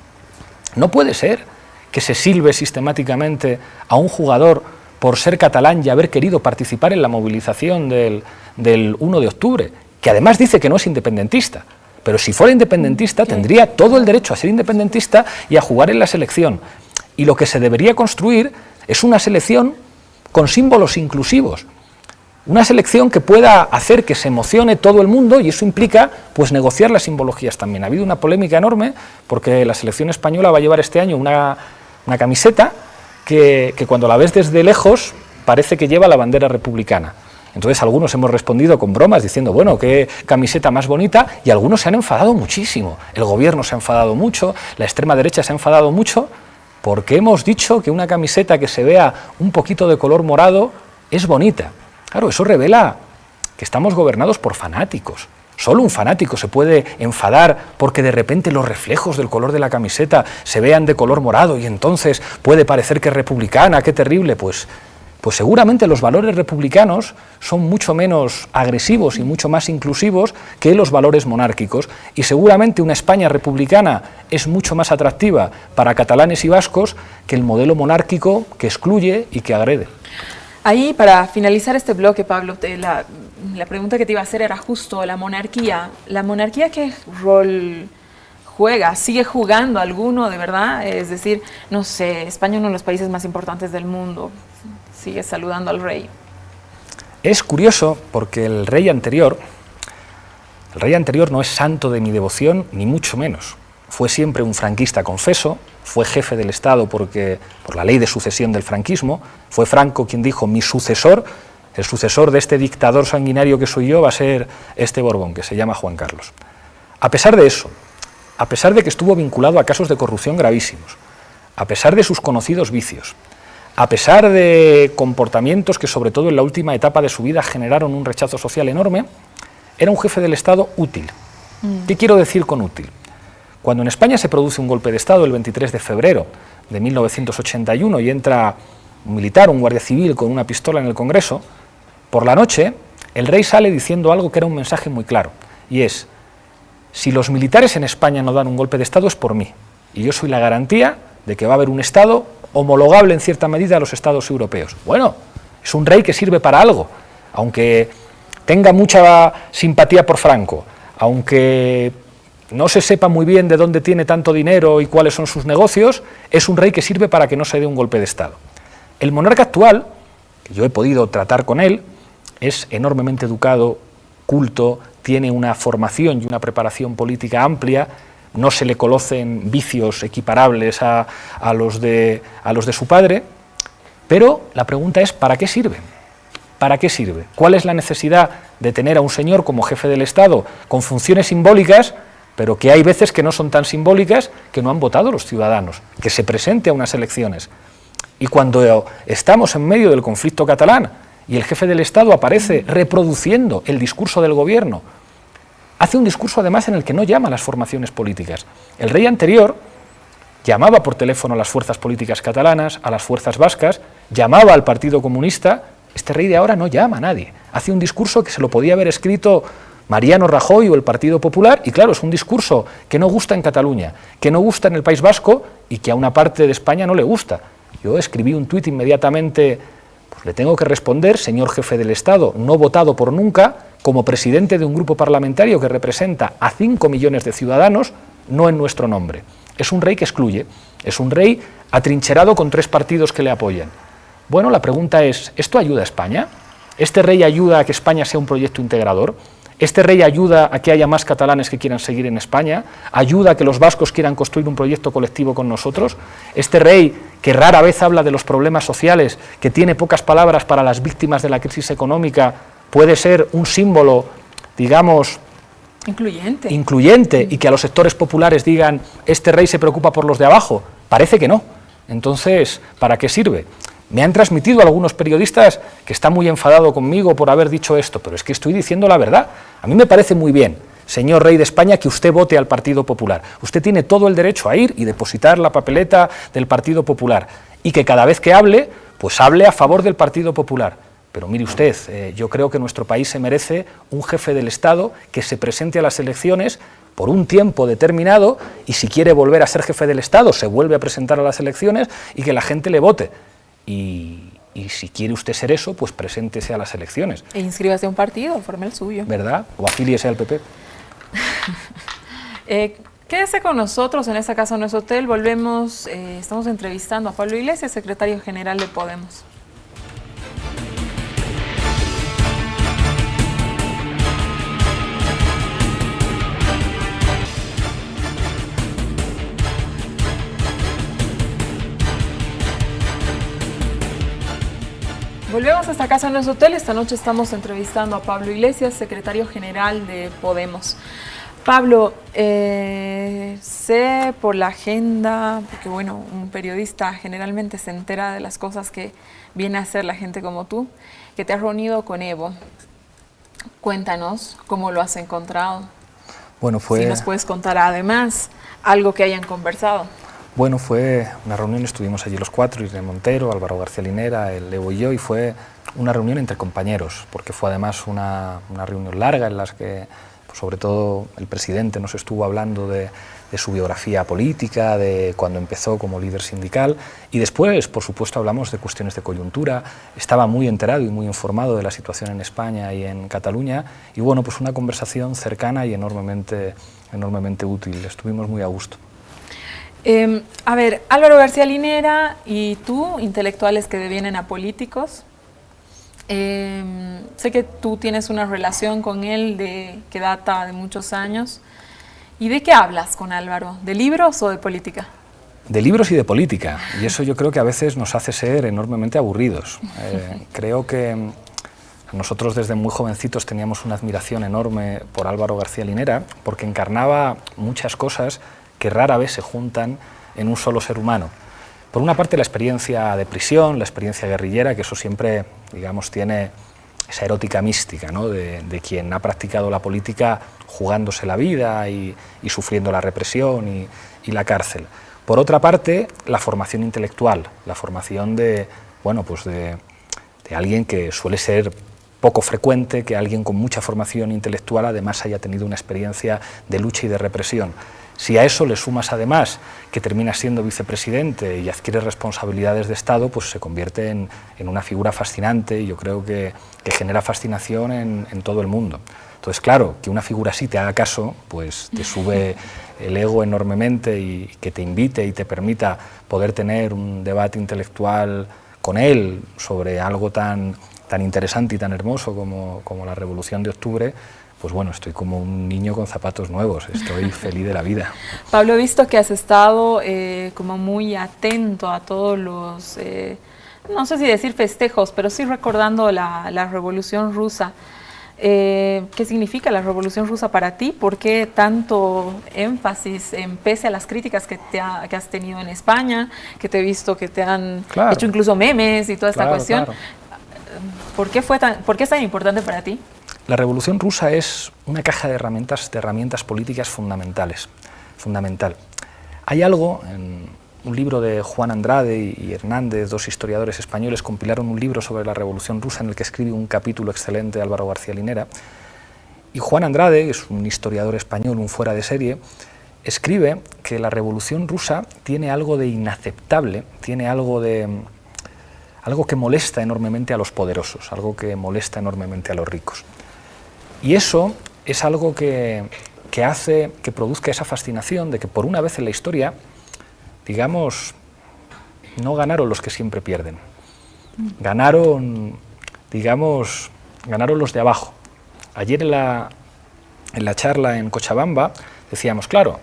No puede ser que se silbe sistemáticamente a un jugador por ser catalán y haber querido participar en la movilización del 1 de octubre, que además dice que no es independentista, pero si fuera independentista tendría todo el derecho a ser independentista y a jugar en la selección. Y lo que se debería construir Es una selección con símbolos inclusivos. Una selección que pueda hacer que se emocione todo el mundo, y eso implica pues negociar las simbologías también. Ha habido una polémica enorme porque la selección española va a llevar este año una camiseta que cuando la ves desde lejos parece que lleva la bandera republicana. Entonces algunos hemos respondido con bromas diciendo, bueno, qué camiseta más bonita, y algunos se han enfadado muchísimo. El gobierno se ha enfadado mucho, la extrema derecha se ha enfadado mucho, porque hemos dicho que una camiseta que se vea un poquito de color morado es bonita. Claro, eso revela que estamos gobernados por fanáticos. Solo un fanático se puede enfadar porque de repente los reflejos del color de la camiseta se vean de color morado y entonces puede parecer que es republicana, qué terrible. Pues seguramente los valores republicanos son mucho menos agresivos y mucho más inclusivos que los valores monárquicos, y seguramente una España republicana es mucho más atractiva para catalanes y vascos que el modelo monárquico que excluye y que agrede. Ahí, para finalizar este bloque, Pablo, la pregunta que te iba a hacer era justo la monarquía. ¿La monarquía qué rol juega? ¿Sigue jugando alguno de verdad? Es decir, no sé, España es uno de los países más importantes del mundo. Sigue saludando al rey. Es curioso porque el rey anterior no es santo de mi devoción, ni mucho menos. Fue siempre un franquista confeso, fue jefe del Estado por la ley de sucesión del franquismo, fue Franco quien dijo, mi sucesor, el sucesor de este dictador sanguinario que soy yo, va a ser este Borbón, que se llama Juan Carlos. A pesar de eso, a pesar de que estuvo vinculado a casos de corrupción gravísimos, a pesar de sus conocidos vicios, a pesar de comportamientos que sobre todo en la última etapa de su vida generaron un rechazo social enorme, era un jefe del Estado útil. ¿Qué quiero decir con útil? Cuando en España se produce un golpe de Estado el 23 de febrero de 1981 y entra un militar, un guardia civil con una pistola en el Congreso, por la noche el rey sale diciendo algo que era un mensaje muy claro, y es, si los militares en España no dan un golpe de Estado es por mí, y yo soy la garantía de que va a haber un Estado homologable en cierta medida a los Estados europeos. Bueno, es un rey que sirve para algo, aunque tenga mucha simpatía por Franco, aunque no se sepa muy bien de dónde tiene tanto dinero y cuáles son sus negocios, es un rey que sirve para que no se dé un golpe de Estado. El monarca actual, que yo he podido tratar con él, es enormemente educado, culto, tiene una formación y una preparación política amplia, no se le conocen vicios equiparables a los de su padre, pero la pregunta es, ¿para qué sirve? ¿Para qué sirve? ¿Cuál es la necesidad de tener a un señor como jefe del Estado con funciones simbólicas, pero que hay veces que no son tan simbólicas, que no han votado los ciudadanos, que se presente a unas elecciones? Y cuando estamos en medio del conflicto catalán y el jefe del Estado aparece reproduciendo el discurso del gobierno, hace un discurso además en el que no llama a las formaciones políticas. El rey anterior llamaba por teléfono a las fuerzas políticas catalanas, a las fuerzas vascas, llamaba al Partido Comunista. Este rey de ahora no llama a nadie. Hace un discurso que se lo podía haber escrito Mariano Rajoy o el Partido Popular, y claro, es un discurso que no gusta en Cataluña, que no gusta en el País Vasco y que a una parte de España no le gusta. Yo escribí un tuit inmediatamente, pues le tengo que responder, señor jefe del Estado, no votado por nunca, como presidente de un grupo parlamentario que representa a 5 millones de ciudadanos, no en nuestro nombre. Es un rey que excluye, es un rey atrincherado con 3 partidos que le apoyan. Bueno, la pregunta es, ¿esto ayuda a España? ¿Este rey ayuda a que España sea un proyecto integrador? ¿Este rey ayuda a que haya más catalanes que quieran seguir en España? ¿Ayuda a que los vascos quieran construir un proyecto colectivo con nosotros? ¿Este rey, que rara vez habla de los problemas sociales, que tiene pocas palabras para las víctimas de la crisis económica, puede ser un símbolo, digamos, incluyente y que a los sectores populares digan, este rey se preocupa por los de abajo? Parece que no. Entonces, ¿para qué sirve? Me han transmitido algunos periodistas que están muy enfadados conmigo por haber dicho esto, pero es que estoy diciendo la verdad. A mí me parece muy bien, señor rey de España, que usted vote al Partido Popular. Usted tiene todo el derecho a ir y depositar la papeleta del Partido Popular, y que cada vez que hable, pues hable a favor del Partido Popular. Pero mire usted, yo creo que nuestro país se merece un jefe del Estado que se presente a las elecciones por un tiempo determinado, y si quiere volver a ser jefe del Estado, se vuelve a presentar a las elecciones y que la gente le vote. Y si quiere usted ser eso, pues preséntese a las elecciones. E inscríbase a un partido, forme el suyo. ¿Verdad? O afíliese al PP. Quédese con nosotros en esta casa, en nuestro hotel. Volvemos, estamos entrevistando a Pablo Iglesias, secretario general de Podemos. Volvemos a esta casa en nuestro hotel. Esta noche estamos entrevistando a Pablo Iglesias, secretario general de Podemos. Pablo, sé por la agenda, porque bueno, un periodista generalmente se entera de las cosas que viene a hacer la gente como tú, que te has reunido con Evo. Cuéntanos cómo lo has encontrado. Bueno, si nos puedes contar además algo que hayan conversado. Bueno, fue una reunión, estuvimos allí los cuatro, Irene Montero, Álvaro García Linera, el Evo y yo, y fue una reunión entre compañeros, porque fue además una reunión larga en la que, pues, sobre todo, el presidente nos estuvo hablando de su biografía política, de cuando empezó como líder sindical, y después, por supuesto, hablamos de cuestiones de coyuntura. Estaba muy enterado y muy informado de la situación en España y en Cataluña, y bueno, pues una conversación cercana y enormemente útil. Estuvimos muy a gusto. A ver, Álvaro García Linera y tú, intelectuales que devienen a políticos, sé que tú tienes una relación con él que data de muchos años. ¿Y de qué hablas con Álvaro? ¿De libros o de política? De libros y de política, y eso yo creo que a veces nos hace ser enormemente aburridos. Creo que nosotros desde muy jovencitos teníamos una admiración enorme por Álvaro García Linera, porque encarnaba muchas cosas que rara vez se juntan en un solo ser humano. Por una parte, la experiencia de prisión, la experiencia guerrillera, que eso siempre, digamos, tiene esa erótica mística, ¿no?, de quien ha practicado la política jugándose la vida y sufriendo la represión y la cárcel. Por otra parte, la formación intelectual, la formación de alguien que suele ser poco frecuente, que alguien con mucha formación intelectual además haya tenido una experiencia de lucha y de represión. Si a eso le sumas además que termina siendo vicepresidente y adquiere responsabilidades de Estado, pues se convierte en una figura fascinante, y yo creo que genera fascinación en todo el mundo. Entonces, claro, que una figura así te haga caso, pues te sube el ego enormemente, y que te invite y te permita poder tener un debate intelectual con él sobre algo tan interesante y tan hermoso como la Revolución de Octubre, pues bueno, estoy como un niño con zapatos nuevos, estoy feliz de la vida. Pablo, he visto que has estado como muy atento a todos los, no sé si decir festejos, pero sí recordando la Revolución Rusa. ¿Qué significa la Revolución Rusa para ti? ¿Por qué tanto énfasis, pese a las críticas que has tenido en España, que te he visto que te han hecho incluso memes y toda esta cuestión? Claro. ¿Por qué es tan importante para ti? La Revolución Rusa es una caja de herramientas políticas fundamental. Hay algo, en un libro de Juan Andrade y Hernández, dos historiadores españoles, compilaron un libro sobre la Revolución Rusa en el que escribe un capítulo excelente Álvaro García Linera, y Juan Andrade, que es un historiador español, un fuera de serie, escribe que la Revolución Rusa tiene algo de inaceptable, tiene algo que molesta enormemente a los poderosos, algo que molesta enormemente a los ricos. Y eso es algo que hace que produzca esa fascinación de que por una vez en la historia, digamos, no ganaron los que siempre pierden. Ganaron los de abajo. Ayer en la charla en Cochabamba decíamos, claro,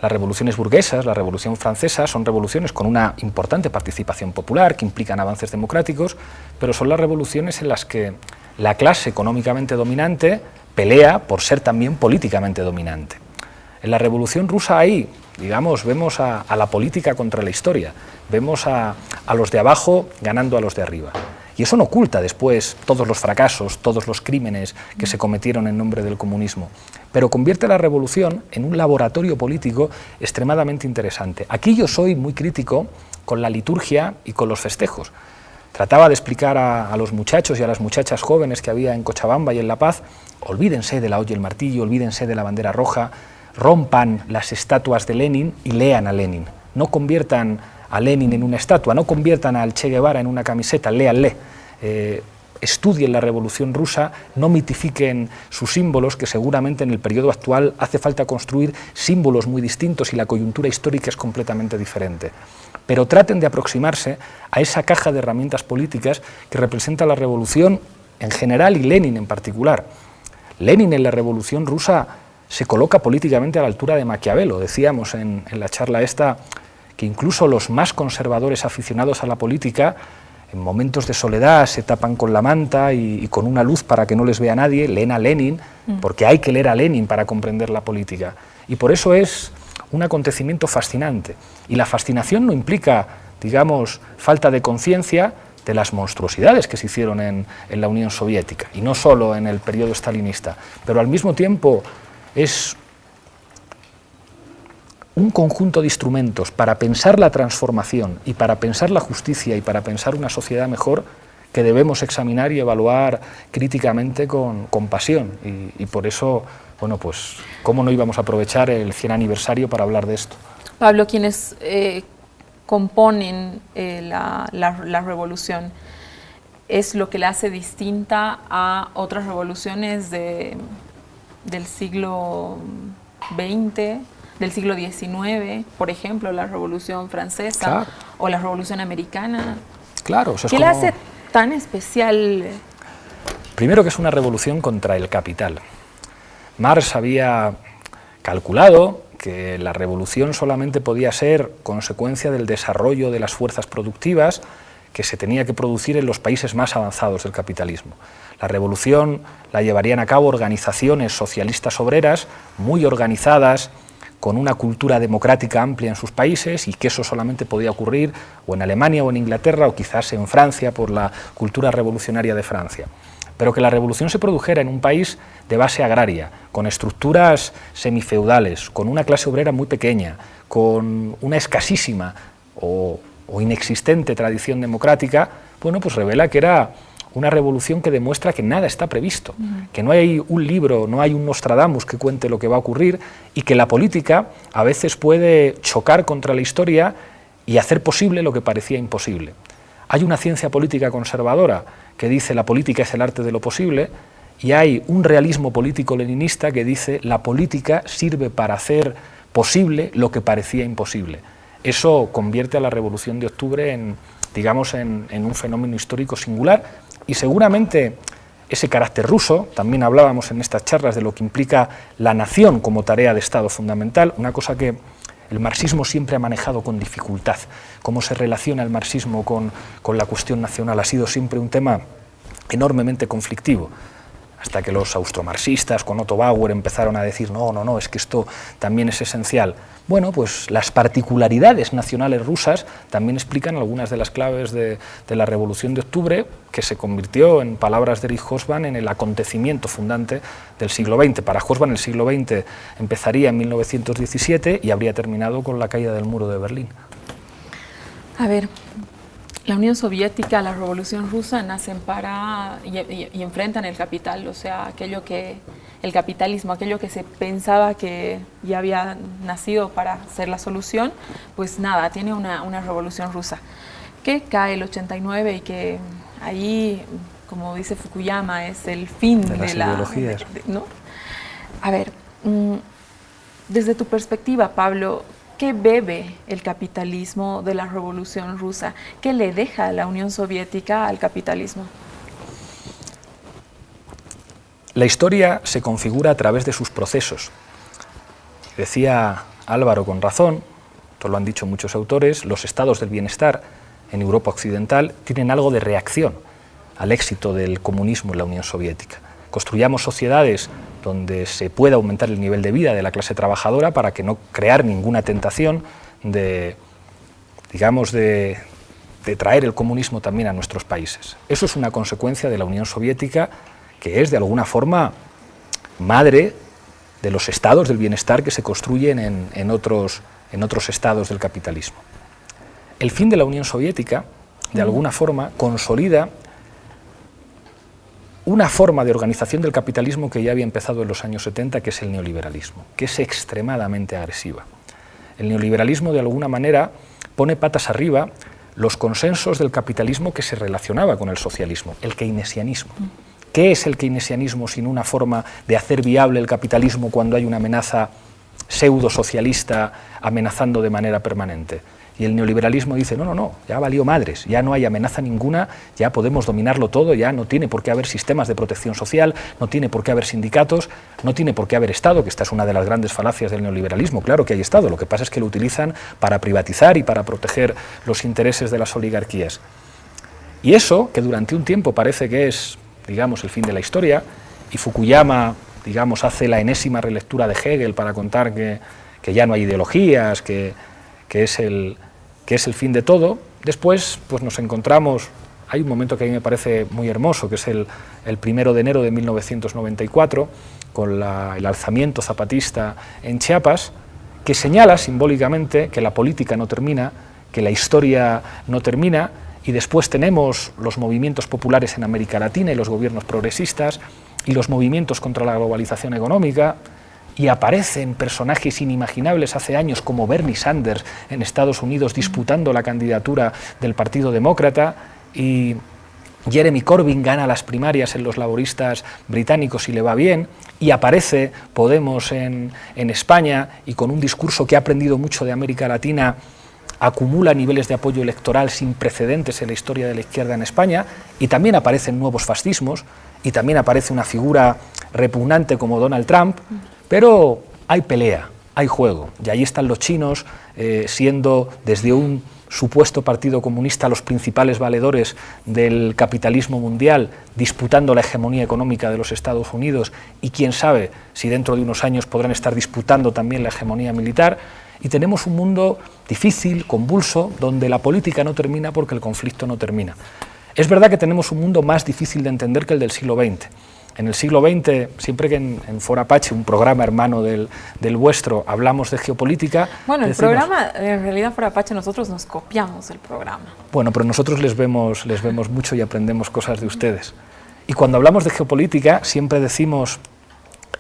las revoluciones burguesas, la Revolución Francesa, son revoluciones con una importante participación popular, que implican avances democráticos, pero son las revoluciones en las que la clase económicamente dominante pelea por ser también políticamente dominante. En la Revolución Rusa ahí, digamos, vemos a la política contra la historia, vemos a los de abajo ganando a los de arriba. Y eso no oculta después todos los fracasos, todos los crímenes que se cometieron en nombre del comunismo, pero convierte la revolución en un laboratorio político extremadamente interesante. Aquí yo soy muy crítico con la liturgia y con los festejos. Trataba de explicar a los muchachos y a las muchachas jóvenes que había en Cochabamba y en La Paz, olvídense de la olla y el martillo, olvídense de la bandera roja, rompan las estatuas de Lenin y lean a Lenin. No conviertan a Lenin en una estatua, no conviertan al Che Guevara en una camiseta, léanle. estudien la Revolución Rusa no mitifiquen sus símbolos, que seguramente en el periodo actual hace falta construir símbolos muy distintos y la coyuntura histórica es completamente diferente. Pero traten de aproximarse a esa caja de herramientas políticas que representa la Revolución en general y Lenin en particular. Lenin en la Revolución Rusa se coloca políticamente a la altura de Maquiavelo. Decíamos en la charla esta que incluso los más conservadores aficionados a la política, en momentos de soledad, se tapan con la manta y con una luz para que no les vea nadie, leen a Lenin, porque hay que leer a Lenin para comprender la política. Y por eso es un acontecimiento fascinante. Y la fascinación no implica, digamos, falta de conciencia de las monstruosidades que se hicieron en la Unión Soviética, y no solo en el periodo stalinista, pero al mismo tiempo es un conjunto de instrumentos para pensar la transformación y para pensar la justicia y para pensar una sociedad mejor que debemos examinar y evaluar críticamente con pasión. Y por eso, bueno, pues, ¿cómo no íbamos a aprovechar el 100 aniversario para hablar de esto? Pablo, quienes componen la revolución, ¿es lo que la hace distinta a otras revoluciones del siglo XX? Del siglo XIX, por ejemplo, la Revolución Francesa, claro, o la Revolución Americana. Claro, eso es ¿Qué la hace tan especial? Primero, que es una revolución contra el capital. Marx había calculado que la revolución solamente podía ser consecuencia del desarrollo de las fuerzas productivas que se tenía que producir en los países más avanzados del capitalismo. La revolución la llevarían a cabo organizaciones socialistas obreras muy organizadas, con una cultura democrática amplia en sus países, y que eso solamente podía ocurrir o en Alemania o en Inglaterra o quizás en Francia por la cultura revolucionaria de Francia. Pero que la revolución se produjera en un país de base agraria, con estructuras semifeudales, con una clase obrera muy pequeña, con una escasísima o inexistente tradición democrática, bueno, pues revela que era una revolución que demuestra que nada está previsto, que no hay un libro, no hay un Nostradamus que cuente lo que va a ocurrir, y que la política a veces puede chocar contra la historia y hacer posible lo que parecía imposible. Hay una ciencia política conservadora que dice la política es el arte de lo posible, y hay un realismo político leninista que dice la política sirve para hacer posible lo que parecía imposible. Eso convierte a la Revolución de Octubre en un fenómeno histórico singular. Y seguramente ese carácter ruso, también hablábamos en estas charlas de lo que implica la nación como tarea de Estado fundamental, una cosa que el marxismo siempre ha manejado con dificultad. Cómo se relaciona el marxismo con la cuestión nacional ha sido siempre un tema enormemente conflictivo, hasta que los austromarxistas con Otto Bauer empezaron a decir no, es que esto también es esencial. Bueno, pues las particularidades nacionales rusas también explican algunas de las claves de la Revolución de Octubre, que se convirtió, en palabras de Erich Hobsbawm, en el acontecimiento fundante del siglo XX. Para Hobsbawm el siglo XX empezaría en 1917 y habría terminado con la caída del muro de Berlín. A ver, la Unión Soviética, la Revolución Rusa nacen y enfrentan el capital, o sea, el capitalismo, aquello que se pensaba que ya había nacido para ser la solución, pues nada, tiene una Revolución Rusa que cae el 89 y que ahí, como dice Fukuyama, es el fin de las ideologías. ¿No? A ver, desde tu perspectiva, Pablo, ¿qué bebe el capitalismo de la Revolución Rusa? ¿Qué le deja la Unión Soviética al capitalismo? La historia se configura a través de sus procesos. Decía Álvaro con razón, esto lo han dicho muchos autores, los estados del bienestar en Europa occidental tienen algo de reacción al éxito del comunismo en la Unión Soviética. Construyamos sociedades donde se pueda aumentar el nivel de vida de la clase trabajadora para que no crear ninguna tentación de traer el comunismo también a nuestros países. Eso es una consecuencia de la Unión Soviética, que es de alguna forma madre de los estados del bienestar que se construyen en otros estados del capitalismo. El fin de la Unión Soviética, de alguna forma, consolida una forma de organización del capitalismo que ya había empezado en los años 70, que es el neoliberalismo, que es extremadamente agresiva. El neoliberalismo, de alguna manera, pone patas arriba los consensos del capitalismo que se relacionaba con el socialismo, el keynesianismo. ¿Qué es el keynesianismo sin una forma de hacer viable el capitalismo cuando hay una amenaza pseudo-socialista amenazando de manera permanente? Y el neoliberalismo dice, no, no, no, ya valió madres, ya no hay amenaza ninguna, ya podemos dominarlo todo, ya no tiene por qué haber sistemas de protección social, no tiene por qué haber sindicatos, no tiene por qué haber Estado, que esta es una de las grandes falacias del neoliberalismo. Claro que hay Estado, lo que pasa es que lo utilizan para privatizar y para proteger los intereses de las oligarquías. Y eso, que durante un tiempo parece que es, digamos, el fin de la historia, y Fukuyama, digamos, hace la enésima relectura de Hegel para contar que ya no hay ideologías, que es el fin de todo. Después pues nos encontramos, hay un momento que a mí me parece muy hermoso, que es el 1 de enero de 1994, con el alzamiento zapatista en Chiapas, que señala simbólicamente que la política no termina, que la historia no termina, y después tenemos los movimientos populares en América Latina y los gobiernos progresistas, y los movimientos contra la globalización económica, y aparecen personajes inimaginables hace años como Bernie Sanders en Estados Unidos disputando la candidatura del Partido Demócrata, y Jeremy Corbyn gana las primarias en los laboristas británicos y le va bien, y aparece Podemos en España y con un discurso que ha aprendido mucho de América Latina acumula niveles de apoyo electoral sin precedentes en la historia de la izquierda en España, y también aparecen nuevos fascismos, y también aparece una figura repugnante como Donald Trump. Pero hay pelea, hay juego, y ahí están los chinos siendo desde un supuesto partido comunista los principales valedores del capitalismo mundial, disputando la hegemonía económica de los Estados Unidos, y quién sabe si dentro de unos años podrán estar disputando también la hegemonía militar. Y tenemos un mundo difícil, convulso, donde la política no termina porque el conflicto no termina. Es verdad que tenemos un mundo más difícil de entender que el del siglo XX. En el siglo XX, siempre que en Foro Apache, un programa hermano del vuestro, hablamos de geopolítica... Bueno, el programa, en realidad Foro Apache nosotros nos copiamos el programa. Bueno, pero nosotros les vemos mucho y aprendemos cosas de ustedes. Y cuando hablamos de geopolítica, siempre decimos...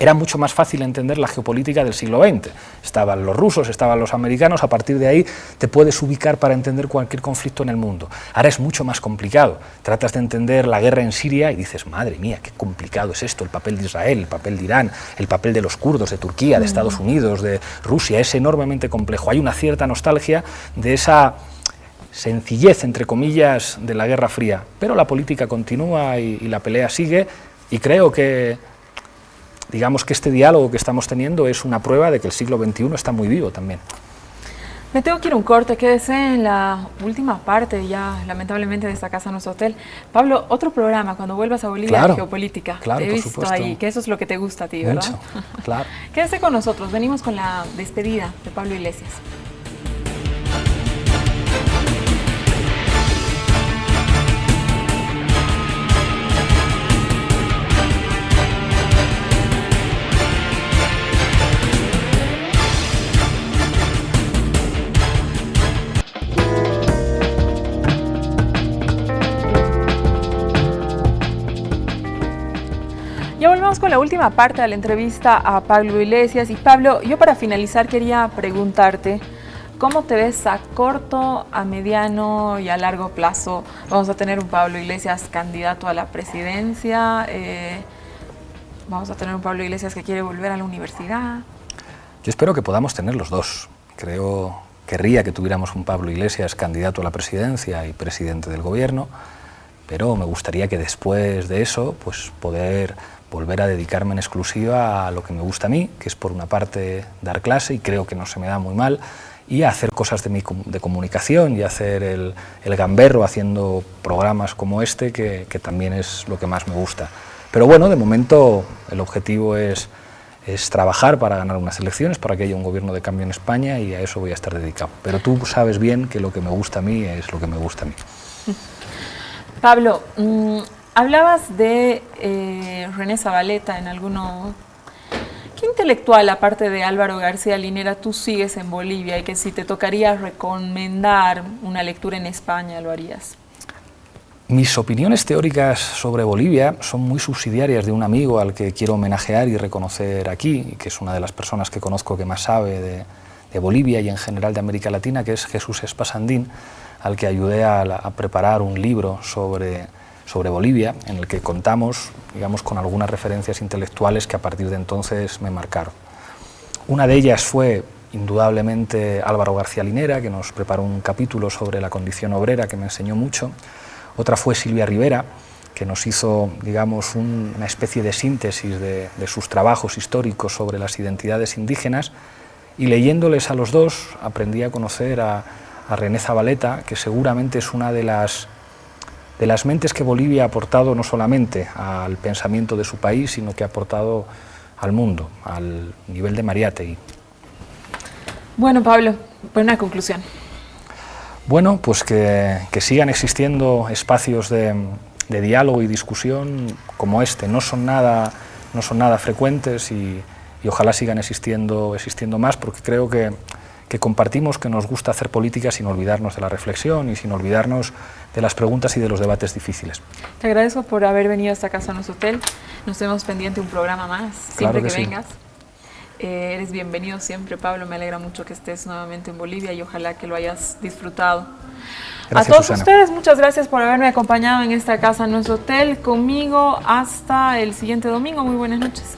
Era mucho más fácil entender la geopolítica del siglo XX. Estaban los rusos, estaban los americanos, a partir de ahí te puedes ubicar para entender cualquier conflicto en el mundo. Ahora es mucho más complicado. Tratas de entender la guerra en Siria y dices, madre mía, qué complicado es esto, el papel de Israel, el papel de Irán, el papel de los kurdos, de Turquía, de Estados Unidos, de Rusia, es enormemente complejo. Hay una cierta nostalgia de esa sencillez, entre comillas, de la Guerra Fría, pero la política continúa y la pelea sigue, y creo que digamos que este diálogo que estamos teniendo es una prueba de que el siglo XXI está muy vivo también. Me tengo que ir un corte, quédese en la última parte ya, lamentablemente, de esta casa, nuestro hotel. Pablo, otro programa, cuando vuelvas a Bolivia, claro, geopolítica. Claro, te he visto supuesto. ahí, que eso es lo que te gusta a ti, ¿verdad? Mucho, claro. Quédese con nosotros, venimos con la despedida de Pablo Iglesias. Ya volvemos con la última parte de la entrevista a Pablo Iglesias. Y Pablo, yo para finalizar quería preguntarte, ¿cómo te ves a corto, a mediano y a largo plazo? Vamos a tener un Pablo Iglesias candidato a la presidencia, vamos a tener un Pablo Iglesias que quiere volver a la universidad. Yo espero que podamos tener los dos. Querría que tuviéramos un Pablo Iglesias candidato a la presidencia y presidente del gobierno, pero me gustaría que después de eso pues poder volver a dedicarme en exclusiva a lo que me gusta a mí, que es por una parte dar clase, y creo que no se me da muy mal, y a hacer cosas de comunicación y hacer el gamberro haciendo programas como este, que también es lo que más me gusta. Pero bueno, de momento el objetivo es trabajar para ganar unas elecciones, para que haya un gobierno de cambio en España, y a eso voy a estar dedicado. Pero tú sabes bien que lo que me gusta a mí es lo que me gusta a mí. Pablo, hablabas de René Zavaleta en alguno... ¿Qué intelectual, aparte de Álvaro García Linera, tú sigues en Bolivia y que si te tocaría recomendar una lectura en España, lo harías? Mis opiniones teóricas sobre Bolivia son muy subsidiarias de un amigo al que quiero homenajear y reconocer aquí, que es una de las personas que conozco que más sabe de Bolivia y en general de América Latina, que es Jesús Espasandín. al que ayudé a preparar un libro sobre Bolivia, en el que contamos, digamos, con algunas referencias intelectuales que a partir de entonces me marcaron. Una de ellas fue, indudablemente, Álvaro García Linera, que nos preparó un capítulo sobre la condición obrera que me enseñó mucho. Otra fue Silvia Rivera, que nos hizo, digamos, una especie de síntesis de sus trabajos históricos sobre las identidades indígenas, y leyéndoles a los dos aprendí a conocer a René Zabaleta, que seguramente es una de las mentes que Bolivia ha aportado no solamente al pensamiento de su país, sino que ha aportado al mundo, al nivel de Mariátegui. Bueno, Pablo, pues una conclusión. Bueno, pues que sigan existiendo espacios de diálogo y discusión como este. No son nada frecuentes y ojalá sigan existiendo más, porque creo que compartimos que nos gusta hacer política sin olvidarnos de la reflexión y sin olvidarnos de las preguntas y de los debates difíciles. Te agradezco por haber venido a esta casa, a nuestro hotel. Nos tenemos pendiente un programa más, siempre que vengas. Eres bienvenido siempre, Pablo. Me alegra mucho que estés nuevamente en Bolivia y ojalá que lo hayas disfrutado. Gracias, a todos Susana. ustedes, muchas gracias por haberme acompañado en esta casa, en nuestro hotel. Conmigo hasta el siguiente domingo. Muy buenas noches.